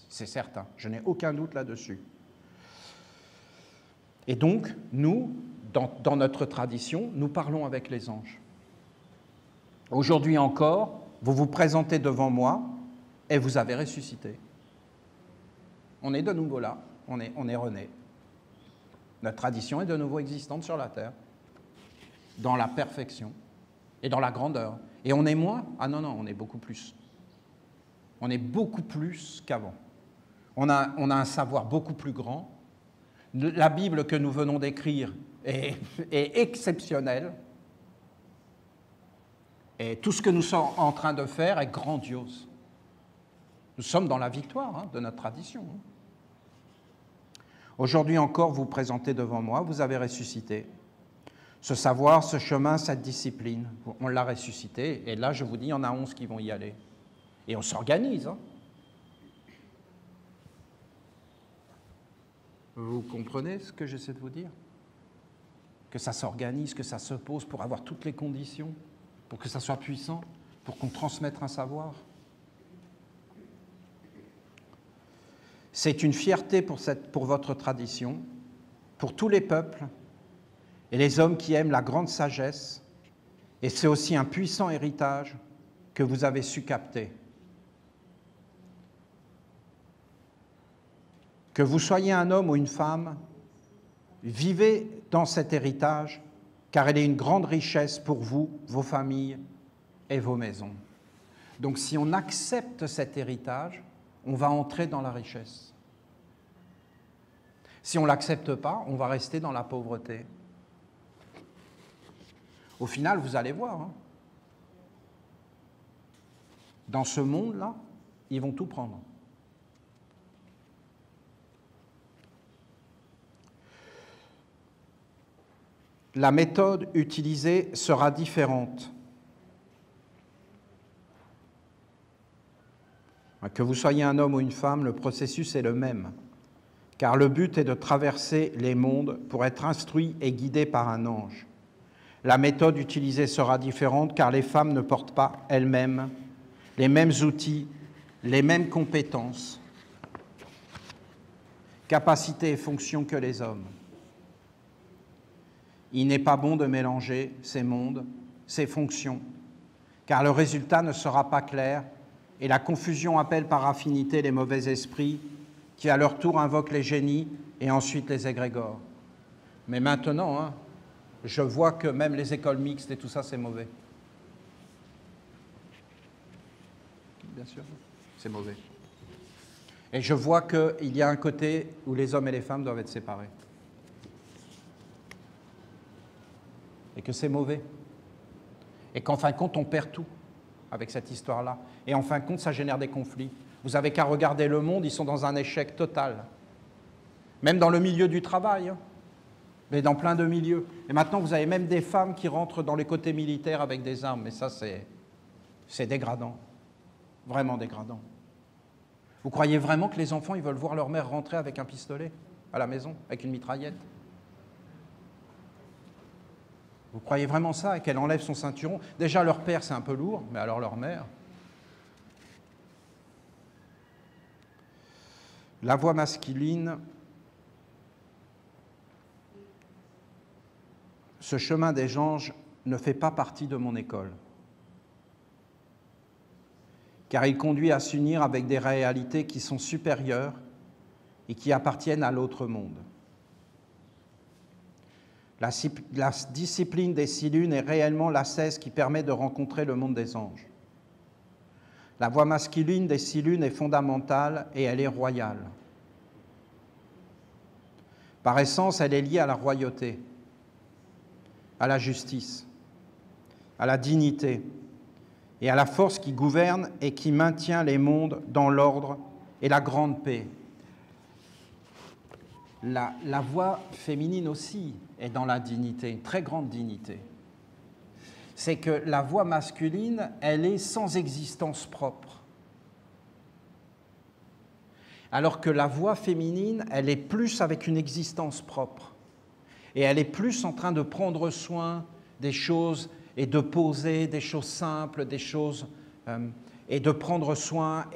Speaker 1: C'est certain, je n'ai aucun doute là-dessus. Et donc, nous, dans notre tradition, nous parlons avec les anges. Aujourd'hui encore, vous vous présentez devant moi et vous avez ressuscité. On est de nouveau là, on est rené. Notre tradition est de nouveau existante sur la terre, dans la perfection et dans la grandeur. Et on est moins? Ah non, non, on est beaucoup plus. On est beaucoup plus qu'avant. On a un savoir beaucoup plus grand. La Bible que nous venons d'écrire est exceptionnelle. Et tout ce que nous sommes en train de faire est grandiose. Nous sommes dans la victoire de notre tradition. Aujourd'hui encore, vous vous présentez devant moi, vous avez ressuscité. Ce savoir, ce chemin, cette discipline, on l'a ressuscité. Et là, je vous dis, il y en a 11 qui vont y aller. Et on s'organise. Vous comprenez ce que j'essaie de vous dire? Que ça s'organise, que ça se pose pour avoir toutes les conditions, pour que ça soit puissant, pour qu'on transmette un savoir. C'est une fierté pour votre tradition, pour tous les peuples et les hommes qui aiment la grande sagesse, et c'est aussi un puissant héritage que vous avez su capter. Que vous soyez un homme ou une femme, vivez dans cet héritage, car elle est une grande richesse pour vous, vos familles et vos maisons. Donc si on accepte cet héritage, on va entrer dans la richesse. Si on ne l'accepte pas, on va rester dans la pauvreté. Au final, vous allez voir, dans ce monde-là, ils vont tout prendre. La méthode utilisée sera différente. Que vous soyez un homme ou une femme, le processus est le même, car le but est de traverser les mondes pour être instruit et guidé par un ange. La méthode utilisée sera différente, car les femmes ne portent pas elles-mêmes les mêmes outils, les mêmes compétences, capacités et fonctions que les hommes. Il n'est pas bon de mélanger ces mondes, ces fonctions, car le résultat ne sera pas clair et la confusion appelle par affinité les mauvais esprits qui à leur tour invoquent les génies et ensuite les égrégores. Mais maintenant, je vois que même les écoles mixtes et tout ça, c'est mauvais. Bien sûr, c'est mauvais. Et je vois qu'il y a un côté où les hommes et les femmes doivent être séparés. Et que c'est mauvais. Et qu'en fin de compte, on perd tout avec cette histoire-là. Et en fin de compte, ça génère des conflits. Vous n'avez qu'à regarder le monde, ils sont dans un échec total. Même dans le milieu du travail. mais dans plein de milieux. Et maintenant, vous avez même des femmes qui rentrent dans les côtés militaires avec des armes. Mais ça, c'est dégradant. Vraiment dégradant. Vous croyez vraiment que les enfants, ils veulent voir leur mère rentrer avec un pistolet à la maison, avec une mitraillette? Vous croyez vraiment ça, qu'elle enlève son ceinturon? Déjà, leur père, c'est un peu lourd, mais alors leur mère? La voix masculine, ce chemin des anges ne fait pas partie de mon école, car il conduit à s'unir avec des réalités qui sont supérieures et qui appartiennent à l'autre monde. La discipline des 6 lunes est réellement l'ascèse qui permet de rencontrer le monde des anges. La voie masculine des 6 lunes est fondamentale et elle est royale. Par essence, elle est liée à la royauté, à la justice, à la dignité et à la force qui gouverne et qui maintient les mondes dans l'ordre et la grande paix. La voix féminine aussi est dans la dignité, une très grande dignité. C'est que la voix masculine, elle est sans existence propre. Alors que la voix féminine, elle est plus avec une existence propre. Et elle est plus en train de prendre soin des choses et de poser des choses simples, des choses, et de prendre soin.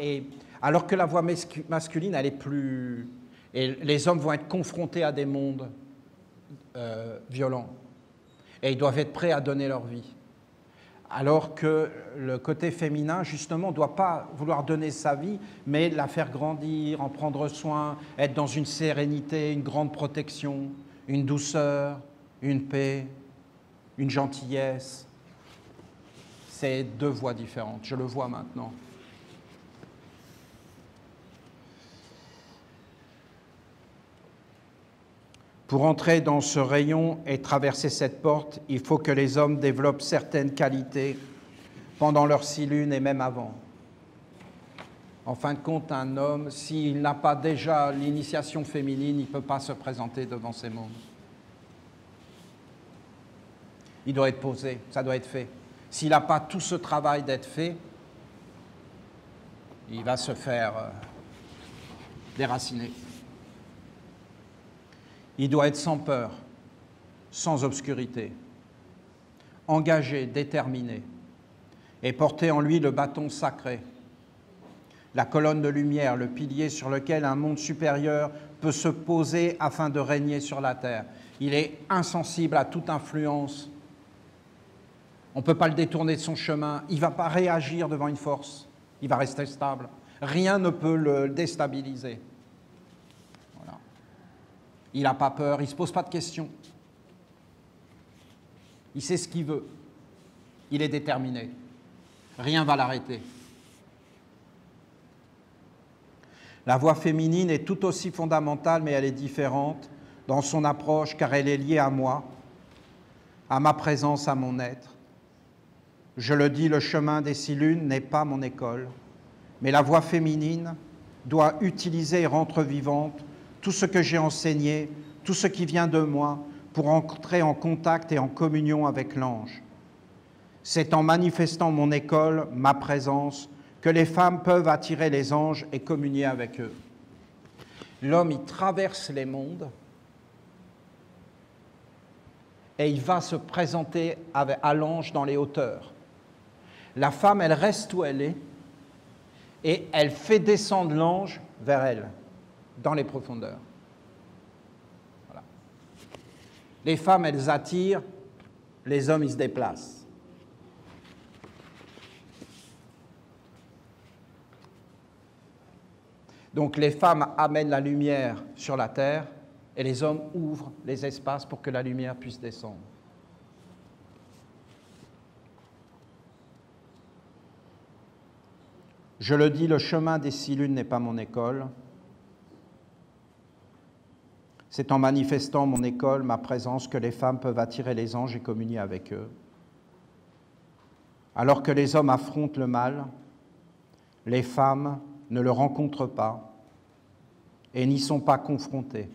Speaker 1: Alors que la voix masculine, elle est plus... Et les hommes vont être confrontés à des mondes violents. Et ils doivent être prêts à donner leur vie. Alors que le côté féminin, justement, ne doit pas vouloir donner sa vie, mais la faire grandir, en prendre soin, être dans une sérénité, une grande protection, une douceur, une paix, une gentillesse. C'est 2 voies différentes, je le vois maintenant. Pour entrer dans ce rayon et traverser cette porte, il faut que les hommes développent certaines qualités pendant leurs 6 lunes et même avant. En fin de compte, un homme, s'il n'a pas déjà l'initiation féminine, il ne peut pas se présenter devant ces mondes. Il doit être posé, ça doit être fait. S'il n'a pas tout ce travail d'être fait, il va se faire déraciner. Il doit être sans peur, sans obscurité, engagé, déterminé, et porter en lui le bâton sacré, la colonne de lumière, le pilier sur lequel un monde supérieur peut se poser afin de régner sur la terre. Il est insensible à toute influence. On ne peut pas le détourner de son chemin. Il ne va pas réagir devant une force. Il va rester stable. Rien ne peut le déstabiliser. Il n'a pas peur, il ne se pose pas de questions. Il sait ce qu'il veut. Il est déterminé. Rien ne va l'arrêter. La voix féminine est tout aussi fondamentale, mais elle est différente dans son approche, car elle est liée à moi, à ma présence, à mon être. Je le dis, le chemin des 6 lunes n'est pas mon école, mais la voix féminine doit utiliser et rendre vivante tout ce que j'ai enseigné, tout ce qui vient de moi, pour entrer en contact et en communion avec l'ange. C'est en manifestant mon école, ma présence, que les femmes peuvent attirer les anges et communier avec eux. L'homme, il traverse les mondes et il va se présenter à l'ange dans les hauteurs. La femme, elle reste où elle est et elle fait descendre l'ange vers elle, dans les profondeurs. Voilà. Les femmes, elles attirent, les hommes, ils se déplacent. Donc les femmes amènent la lumière sur la terre et les hommes ouvrent les espaces pour que la lumière puisse descendre. Je le dis, le chemin des 6 lunes n'est pas mon école. C'est en manifestant mon école, ma présence, que les femmes peuvent attirer les anges et communier avec eux. Alors que les hommes affrontent le mal, les femmes ne le rencontrent pas et n'y sont pas confrontées.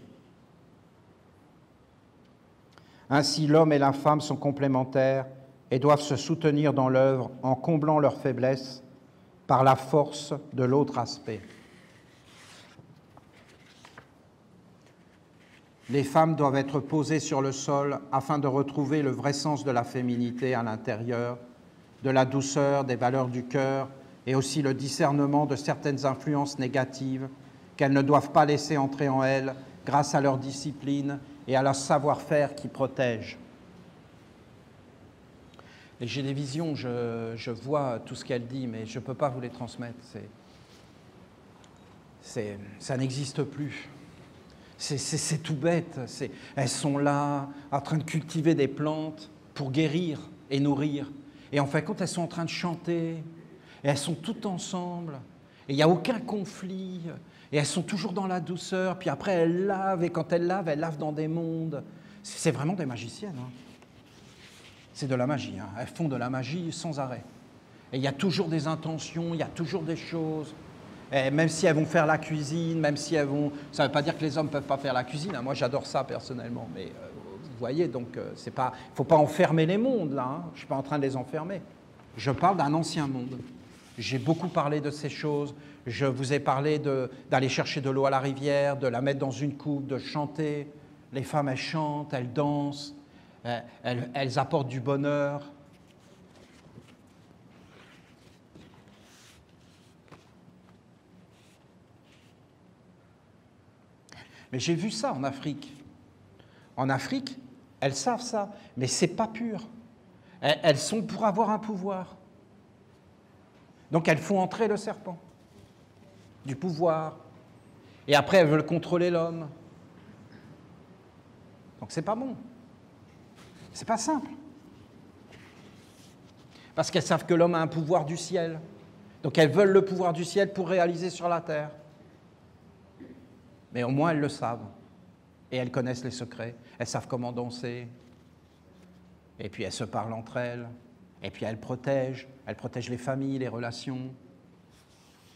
Speaker 1: Ainsi, l'homme et la femme sont complémentaires et doivent se soutenir dans l'œuvre en comblant leurs faiblesses par la force de l'autre aspect. Les femmes doivent être posées sur le sol afin de retrouver le vrai sens de la féminité à l'intérieur, de la douceur, des valeurs du cœur et aussi le discernement de certaines influences négatives qu'elles ne doivent pas laisser entrer en elles grâce à leur discipline et à leur savoir-faire qui protège. Et j'ai des visions, je vois tout ce qu'elle dit, mais je ne peux pas vous les transmettre. Ça n'existe plus. C'est tout bête. Elles sont là, en train de cultiver des plantes pour guérir et nourrir. Et en fin de compte, elles sont en train de chanter. Et elles sont toutes ensemble. Et il n'y a aucun conflit. Et elles sont toujours dans la douceur. Puis après, elles lavent. Et quand elles lavent dans des mondes. C'est vraiment des magiciennes. Hein. C'est de la magie. Hein. Elles font de la magie sans arrêt. Et il y a toujours des intentions, il y a toujours des choses. Et même si elles vont faire la cuisine, même si elles vont... Ça ne veut pas dire que les hommes ne peuvent pas faire la cuisine. Hein. Moi, j'adore ça personnellement. Mais vous voyez, donc, c'est pas... Il ne faut pas enfermer les mondes, là. Hein. Je ne suis pas en train de les enfermer. Je parle d'un ancien monde. J'ai beaucoup parlé de ces choses. Je vous ai parlé d'aller chercher de l'eau à la rivière, de la mettre dans une coupe, de chanter. Les femmes, elles chantent, elles dansent, elles apportent du bonheur. Mais j'ai vu ça en Afrique. En Afrique, elles savent ça, mais ce n'est pas pur. Elles sont pour avoir un pouvoir. Donc elles font entrer le serpent, du pouvoir. Et après, elles veulent contrôler l'homme. Donc c'est pas bon. C'est pas simple. Parce qu'elles savent que l'homme a un pouvoir du ciel. Donc elles veulent le pouvoir du ciel pour réaliser sur la terre. Mais au moins, elles le savent. Et elles connaissent les secrets. Elles savent comment danser. Et puis, elles se parlent entre elles. Et puis, elles protègent. Elles protègent les familles, les relations.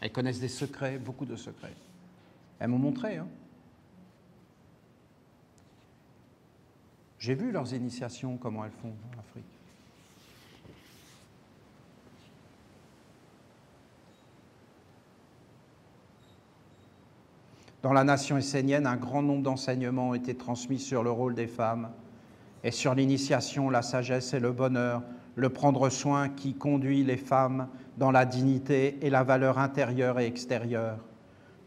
Speaker 1: Elles connaissent des secrets, beaucoup de secrets. Elles m'ont montré. Hein. J'ai vu leurs initiations, comment elles font en Afrique. Dans la nation essénienne, un grand nombre d'enseignements ont été transmis sur le rôle des femmes et sur l'initiation, la sagesse et le bonheur, le prendre soin qui conduit les femmes dans la dignité et la valeur intérieure et extérieure.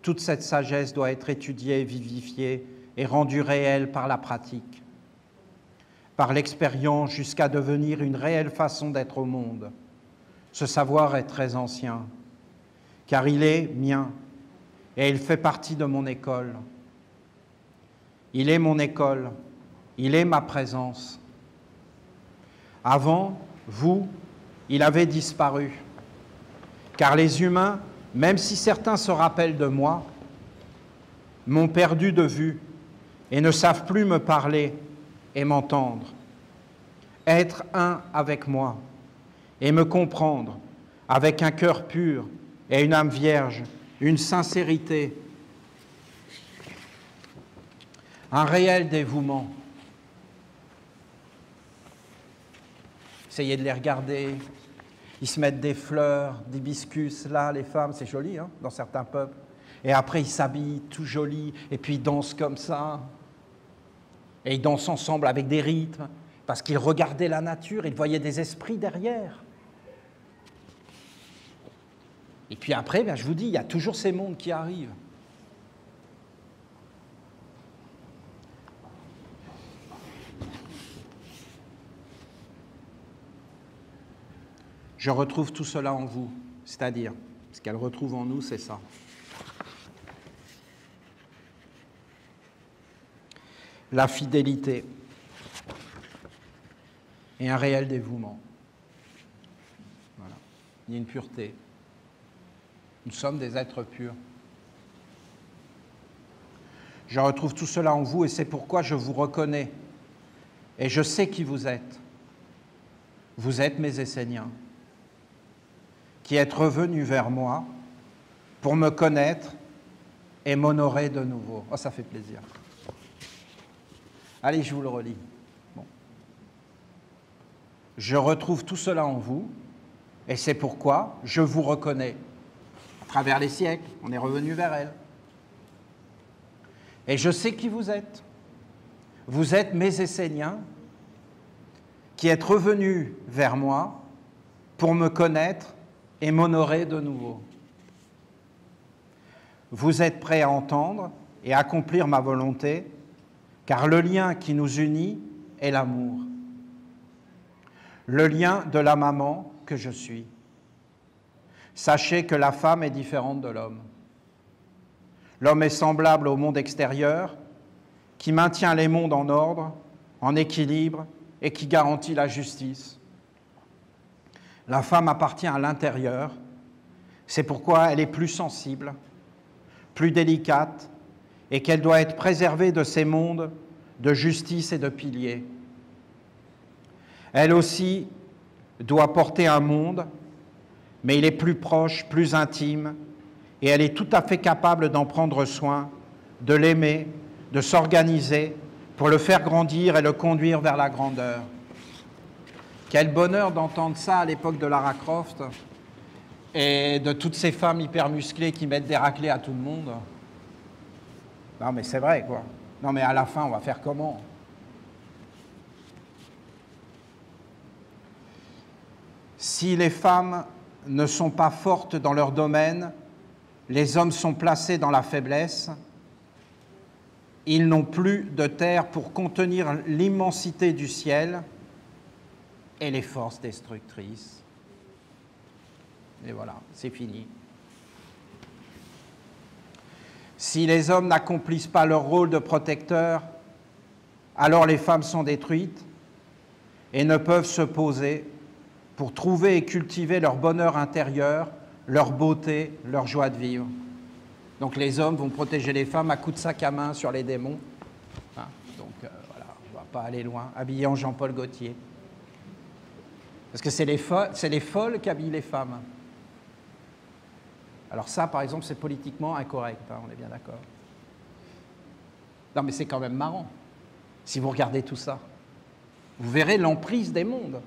Speaker 1: Toute cette sagesse doit être étudiée, vivifiée et rendue réelle par la pratique, par l'expérience jusqu'à devenir une réelle façon d'être au monde. Ce savoir est très ancien, car il est mien. Et il fait partie de mon école. Il est mon école. Il est ma présence. Avant, vous, il avait disparu. Car les humains, même si certains se rappellent de moi, m'ont perdu de vue et ne savent plus me parler et m'entendre. Être un avec moi et me comprendre avec un cœur pur et une âme vierge, une sincérité, un réel dévouement. Essayez de les regarder. Ils se mettent des fleurs, d'hibiscus, là, les femmes, c'est joli, hein, dans certains peuples. Et après, ils s'habillent tout jolis, et puis ils dansent comme ça. Et ils dansent ensemble avec des rythmes, parce qu'ils regardaient la nature, ils voyaient des esprits derrière. Et puis après, ben, je vous dis, il y a toujours ces mondes qui arrivent. Je retrouve tout cela en vous, c'est-à-dire, ce qu'elle retrouve en nous, c'est ça. La fidélité et un réel dévouement. Voilà. Il y a une pureté. Nous sommes des êtres purs. Je retrouve tout cela en vous et c'est pourquoi je vous reconnais. Et je sais qui vous êtes. Vous êtes mes Esséniens, qui êtes revenus vers moi pour me connaître et m'honorer de nouveau. Oh, ça fait plaisir. Allez, je vous le relis. Bon. je retrouve tout cela en vous, et c'est pourquoi je vous reconnais. À travers les siècles, on est revenu vers elle. Et je sais qui vous êtes. Vous êtes mes Esséniens qui êtes revenus vers moi pour me connaître et m'honorer de nouveau. Vous êtes prêts à entendre et à accomplir ma volonté, car le lien qui nous unit est l'amour. Le lien de la maman que je suis. Sachez que la femme est différente de l'homme. L'homme est semblable au monde extérieur, qui maintient les mondes en ordre, en équilibre et qui garantit la justice. La femme appartient à l'intérieur, c'est pourquoi elle est plus sensible, plus délicate et qu'elle doit être préservée de ces mondes de justice et de piliers. Elle aussi doit porter un monde, mais il est plus proche, plus intime, et elle est tout à fait capable d'en prendre soin, de l'aimer, de s'organiser pour le faire grandir et le conduire vers la grandeur. Quel bonheur d'entendre ça à l'époque de Lara Croft et de toutes ces femmes hyper musclées qui mettent des raclées à tout le monde. Non mais c'est vrai quoi. Non mais à la fin on va faire comment? Si les femmes ne sont pas fortes dans leur domaine, les hommes sont placés dans la faiblesse. Ils n'ont plus de terre pour contenir l'immensité du ciel et les forces destructrices. Et voilà, c'est fini. Si les hommes n'accomplissent pas leur rôle de protecteur, alors les femmes sont détruites et ne peuvent se poser pour trouver et cultiver leur bonheur intérieur, leur beauté, leur joie de vivre. Donc les hommes vont protéger les femmes à coups de sac à main sur les démons. Hein, donc voilà, on ne va pas aller loin, habillés en Jean-Paul Gaultier. Parce que c'est les folles qui habillent les femmes. Alors ça, par exemple, c'est politiquement incorrect, hein, on est bien d'accord. Non mais c'est quand même marrant, si vous regardez tout ça. Vous verrez l'emprise des mondes.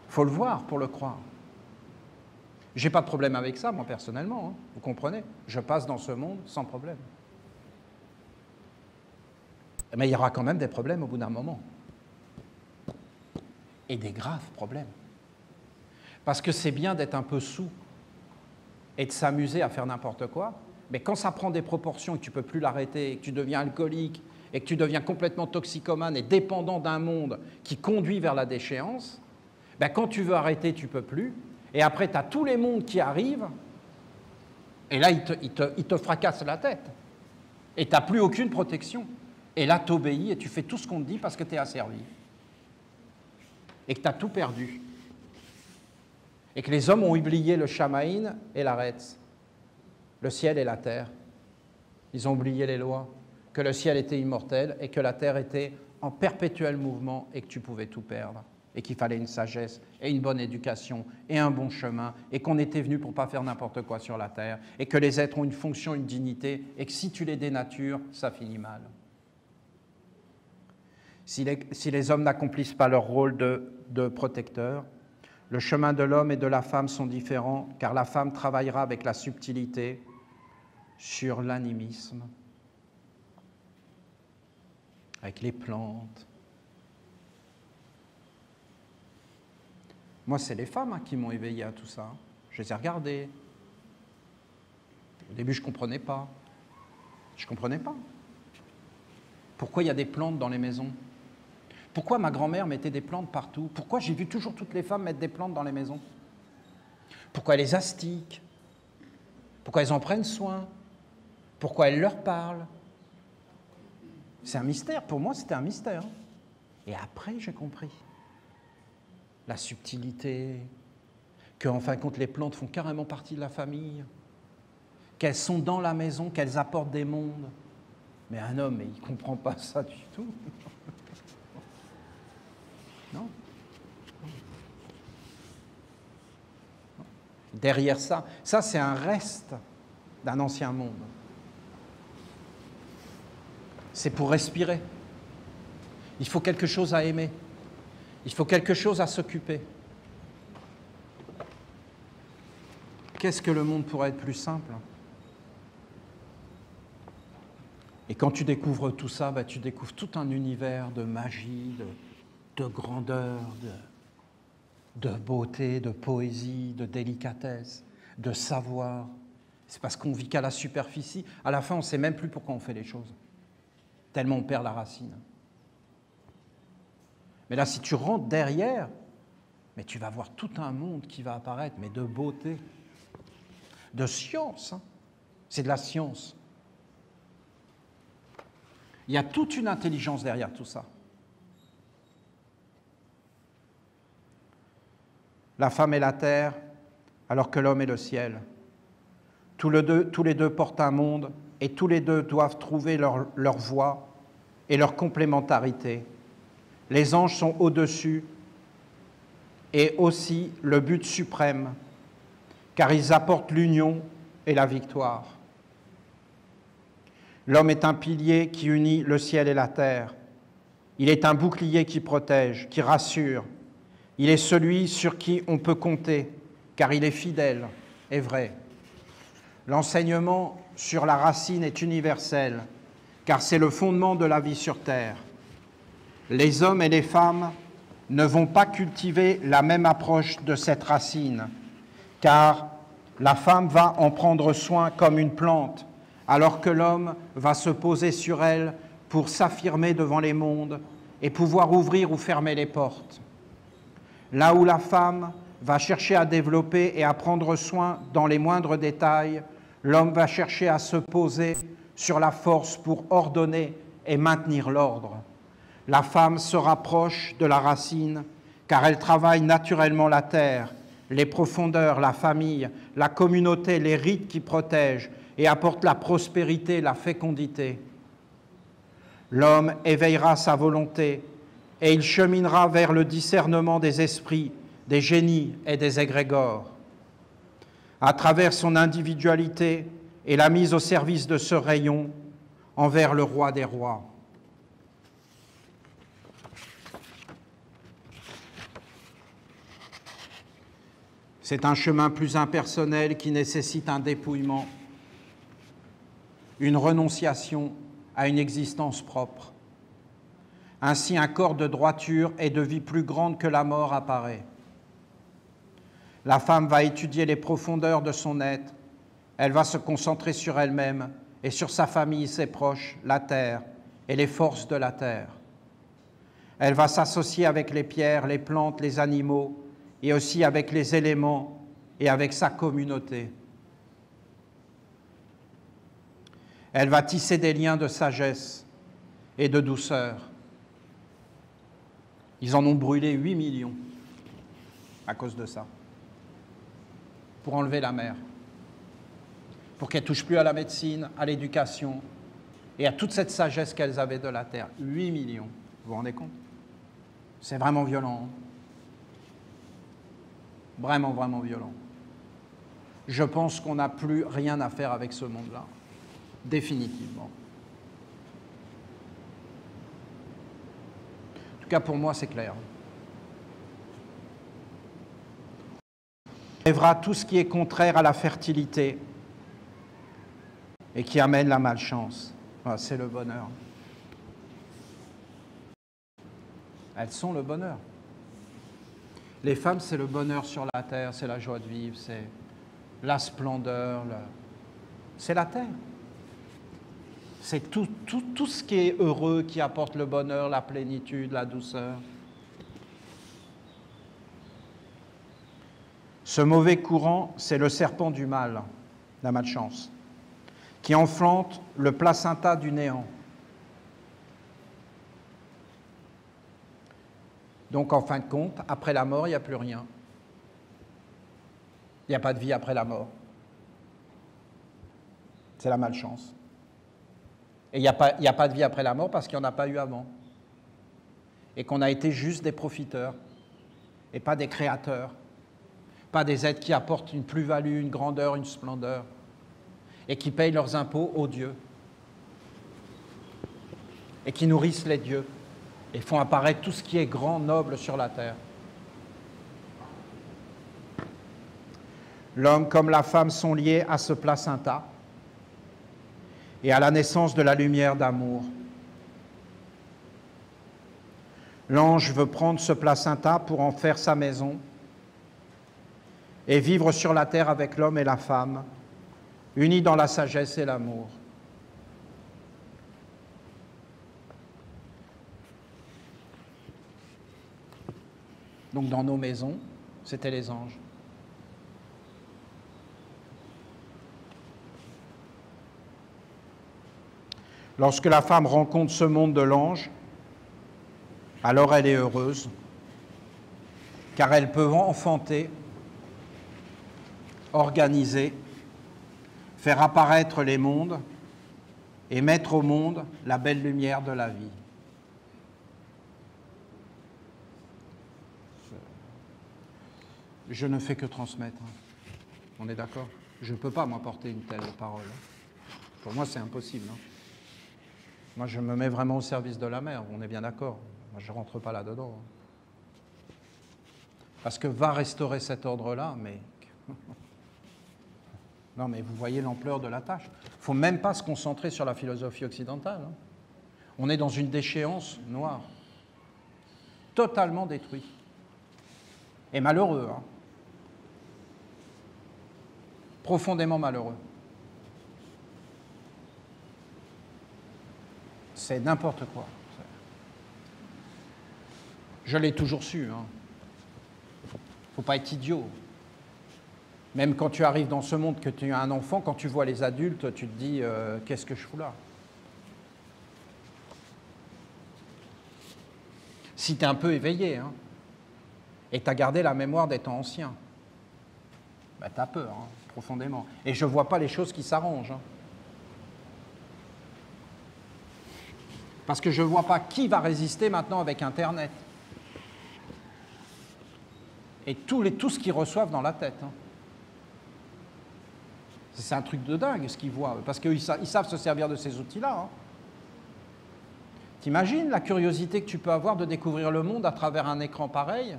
Speaker 1: Il faut le voir pour le croire. Je n'ai pas de problème avec ça, moi, personnellement, hein, vous comprenez? Je passe dans ce monde sans problème. Mais il y aura quand même des problèmes au bout d'un moment. Et des graves problèmes. Parce que c'est bien d'être un peu saoul et de s'amuser à faire n'importe quoi, mais quand ça prend des proportions et que tu ne peux plus l'arrêter, et que tu deviens alcoolique, et que tu deviens complètement toxicomane et dépendant d'un monde qui conduit vers la déchéance, ben quand tu veux arrêter, tu ne peux plus. Et après, tu as tous les mondes qui arrivent, et là, ils te fracassent la tête. Et tu n'as plus aucune protection. Et là, tu obéis et tu fais tout ce qu'on te dit parce que tu es asservi. Et que tu as tout perdu. Et que les hommes ont oublié le Shamaïn et l'Aretz, le ciel et la terre. Ils ont oublié les lois, que le ciel était immortel et que la terre était en perpétuel mouvement et que tu pouvais tout perdre. Et qu'il fallait une sagesse et une bonne éducation et un bon chemin, et qu'on était venu pour ne pas faire n'importe quoi sur la terre, et que les êtres ont une fonction, une dignité, et que si tu les dénatures, ça finit mal. Si les hommes n'accomplissent pas leur rôle de protecteur, le chemin de l'homme et de la femme sont différents, car la femme travaillera avec la subtilité sur l'animisme, avec les plantes. Moi, c'est les femmes hein, qui m'ont éveillé à tout ça. Je les ai regardées. Au début, je ne comprenais pas. Je ne comprenais pas. Pourquoi il y a des plantes dans les maisons? Pourquoi ma grand-mère mettait des plantes partout? Pourquoi j'ai vu toujours toutes les femmes mettre des plantes dans les maisons? Pourquoi elles les astiquent? Pourquoi elles en prennent soin? Pourquoi elles leur parlent? C'est un mystère. Pour moi, c'était un mystère. Et après, j'ai compris. La subtilité, qu'en fin de compte, les plantes font carrément partie de la famille, qu'elles sont dans la maison, qu'elles apportent des mondes. Mais un homme, il ne comprend pas ça du tout. Non. Derrière ça c'est un reste d'un ancien monde. C'est pour respirer. Il faut quelque chose à aimer. Il faut quelque chose à s'occuper. Qu'est-ce que le monde pourrait être plus simple? Et quand tu découvres tout ça, tu découvres tout un univers de magie, de grandeur, de beauté, de poésie, de délicatesse, de savoir. C'est parce qu'on vit qu'à la superficie. À la fin, on ne sait même plus pourquoi on fait les choses. Tellement on perd la racine. Mais là, si tu rentres derrière, mais tu vas voir tout un monde qui va apparaître, mais de beauté, de science. Hein. C'est de la science. Il y a toute une intelligence derrière tout ça. La femme est la terre, alors que l'homme est le ciel. Tous les deux portent un monde, et tous les deux doivent trouver leur voie et leur complémentarité. Les anges sont au-dessus, et aussi le but suprême, car ils apportent l'union et la victoire. L'homme est un pilier qui unit le ciel et la terre. Il est un bouclier qui protège, qui rassure. Il est celui sur qui on peut compter, car il est fidèle et vrai. L'enseignement sur la racine est universel, car c'est le fondement de la vie sur terre. Les hommes et les femmes ne vont pas cultiver la même approche de cette racine, car la femme va en prendre soin comme une plante, alors que l'homme va se poser sur elle pour s'affirmer devant les mondes et pouvoir ouvrir ou fermer les portes. Là où la femme va chercher à développer et à prendre soin dans les moindres détails, l'homme va chercher à se poser sur la force pour ordonner et maintenir l'ordre. La femme se rapproche de la racine car elle travaille naturellement la terre, les profondeurs, la famille, la communauté, les rites qui protègent et apportent la prospérité, la fécondité. L'homme éveillera sa volonté et il cheminera vers le discernement des esprits, des génies et des égrégores. À travers son individualité et la mise au service de ce rayon envers le roi des rois. C'est un chemin plus impersonnel qui nécessite un dépouillement, une renonciation à une existence propre. Ainsi, un corps de droiture et de vie plus grande que la mort apparaît. La femme va étudier les profondeurs de son être, elle va se concentrer sur elle-même et sur sa famille, ses proches, la terre et les forces de la terre. Elle va s'associer avec les pierres, les plantes, les animaux, et aussi avec les éléments et avec sa communauté. Elle va tisser des liens de sagesse et de douceur. Ils en ont brûlé 8 millions à cause de ça, pour enlever la mère, pour qu'elle ne touche plus à la médecine, à l'éducation et à toute cette sagesse qu'elles avaient de la terre. 8 millions, vous vous rendez compte? C'est vraiment violent. Vraiment, vraiment violent. Je pense qu'on n'a plus rien à faire avec ce monde-là, définitivement. En tout cas, pour moi, c'est clair. On enlèvera tout ce qui est contraire à la fertilité et qui amène la malchance. Voilà, c'est le bonheur. Elles sont le bonheur. Les femmes, c'est le bonheur sur la terre, c'est la joie de vivre, c'est la splendeur, c'est la terre. C'est tout ce qui est heureux, qui apporte le bonheur, la plénitude, la douceur. Ce mauvais courant, c'est le serpent du mal, la malchance, qui enflante le placenta du néant. Donc, en fin de compte, après la mort, il n'y a plus rien. Il n'y a pas de vie après la mort. C'est la malchance. Et il n'y a pas de vie après la mort parce qu'il n'y en a pas eu avant. Et qu'on a été juste des profiteurs et pas des créateurs. Pas des êtres qui apportent une plus-value, une grandeur, une splendeur et qui payent leurs impôts aux dieux et qui nourrissent les dieux. et font apparaître tout ce qui est grand, noble sur la terre. L'homme comme la femme sont liés à ce placenta et à la naissance de la lumière d'amour. L'ange veut prendre ce placenta pour en faire sa maison et vivre sur la terre avec l'homme et la femme, unis dans la sagesse et l'amour. Donc dans nos maisons, c'était les anges. Lorsque la femme rencontre ce monde de l'ange, alors elle est heureuse, car elle peut enfanter, organiser, faire apparaître les mondes et mettre au monde la belle lumière de la vie. Je ne fais que transmettre. On est d'accord? Je ne peux pas m'apporter une telle parole. Pour moi, c'est impossible. Moi, je me mets vraiment au service de la mère, on est bien d'accord. Moi, je ne rentre pas là-dedans. Parce que va restaurer cet ordre-là, mais... Non, mais vous voyez l'ampleur de la tâche. Il ne faut même pas se concentrer sur la philosophie occidentale. On est dans une déchéance noire. Totalement détruit. Et malheureux. Profondément malheureux. C'est n'importe quoi. Je l'ai toujours su. Il ne faut pas être idiot. Même quand tu arrives dans ce monde, que tu as un enfant, quand tu vois les adultes, tu te dis qu'est-ce que je fous là? Si tu es un peu éveillé, et tu as gardé la mémoire des temps anciens, ben, tu as peur, profondément. Et je ne vois pas les choses qui s'arrangent. Parce que je ne vois pas qui va résister maintenant avec Internet. Et tout ce qu'ils reçoivent dans la tête. C'est un truc de dingue ce qu'ils voient, parce qu'ils savent se servir de ces outils-là. T'imagines la curiosité que tu peux avoir de découvrir le monde à travers un écran pareil,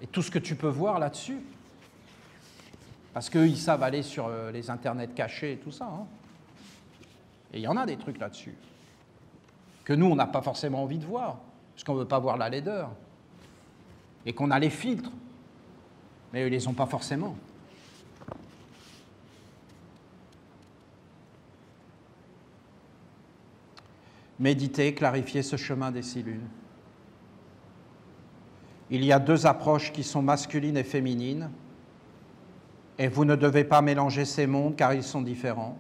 Speaker 1: et tout ce que tu peux voir là-dessus, parce qu'eux, ils savent aller sur les internets cachés et tout ça. Et il y en a des trucs là-dessus, que nous, on n'a pas forcément envie de voir, parce qu'on ne veut pas voir la laideur, et qu'on a les filtres, mais eux, ils ne les ont pas forcément. Méditer, clarifier ce chemin des 6 lunes. Il y a 2 approches qui sont masculines et féminines, et vous ne devez pas mélanger ces mondes car ils sont différents.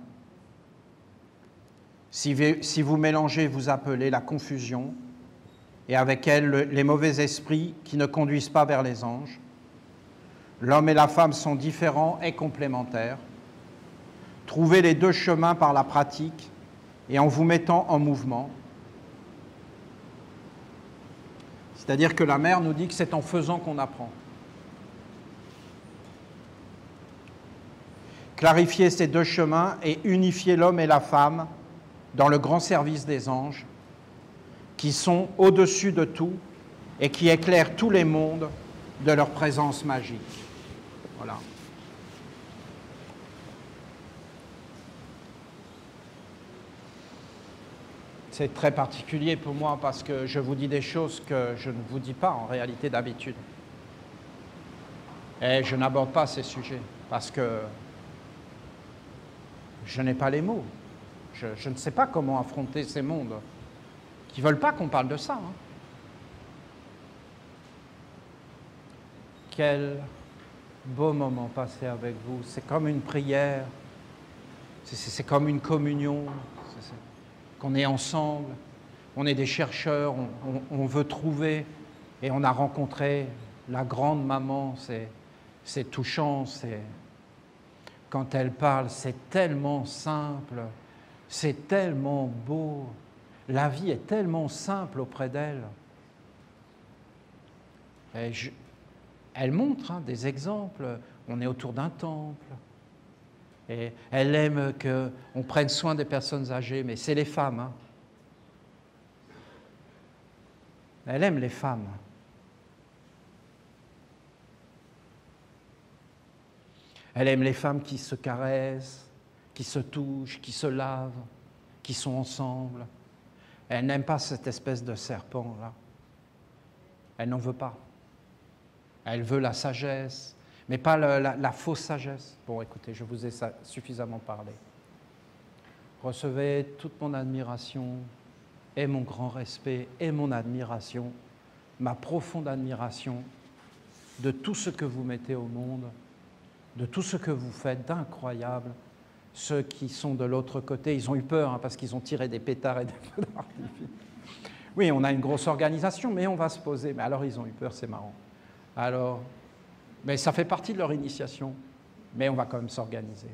Speaker 1: Si vous mélangez, vous appelez la confusion, et avec elle les mauvais esprits qui ne conduisent pas vers les anges. L'homme et la femme sont différents et complémentaires. Trouvez les 2 chemins par la pratique, et en vous mettant en mouvement. C'est-à-dire que la mère nous dit que c'est en faisant qu'on apprend. Clarifier ces 2 chemins et unifier l'homme et la femme dans le grand service des anges, qui sont au-dessus de tout et qui éclairent tous les mondes de leur présence magique. Voilà. C'est très particulier pour moi parce que je vous dis des choses que je ne vous dis pas en réalité d'habitude. Et je n'aborde pas ces sujets parce que je n'ai pas les mots. Je ne sais pas comment affronter ces mondes qui ne veulent pas qu'on parle de ça. Quel beau moment passé avec vous. C'est comme une prière, c'est comme une communion. Qu'on est ensemble, on est des chercheurs, on veut trouver, et on a rencontré la grande maman, c'est touchant, quand elle parle, c'est tellement simple, c'est tellement beau, la vie est tellement simple auprès d'elle. Elle montre des exemples, on est autour d'un temple, et elle aime qu'on prenne soin des personnes âgées, mais c'est les femmes. Elle aime les femmes. Elle aime les femmes qui se caressent, qui se touchent, qui se lavent, qui sont ensemble. Elle n'aime pas cette espèce de serpent-là. Elle n'en veut pas. Elle veut la sagesse, mais pas la fausse sagesse. Bon, écoutez, je vous ai suffisamment parlé. Recevez toute mon admiration et mon grand respect et mon admiration, ma profonde admiration de tout ce que vous mettez au monde, de tout ce que vous faites d'incroyable. Ceux qui sont de l'autre côté, ils ont eu peur parce qu'ils ont tiré des pétards et des feux d'artifice. Oui, on a une grosse organisation, mais on va se poser. Mais alors, ils ont eu peur, c'est marrant. Alors, mais ça fait partie de leur initiation, mais on va quand même s'organiser.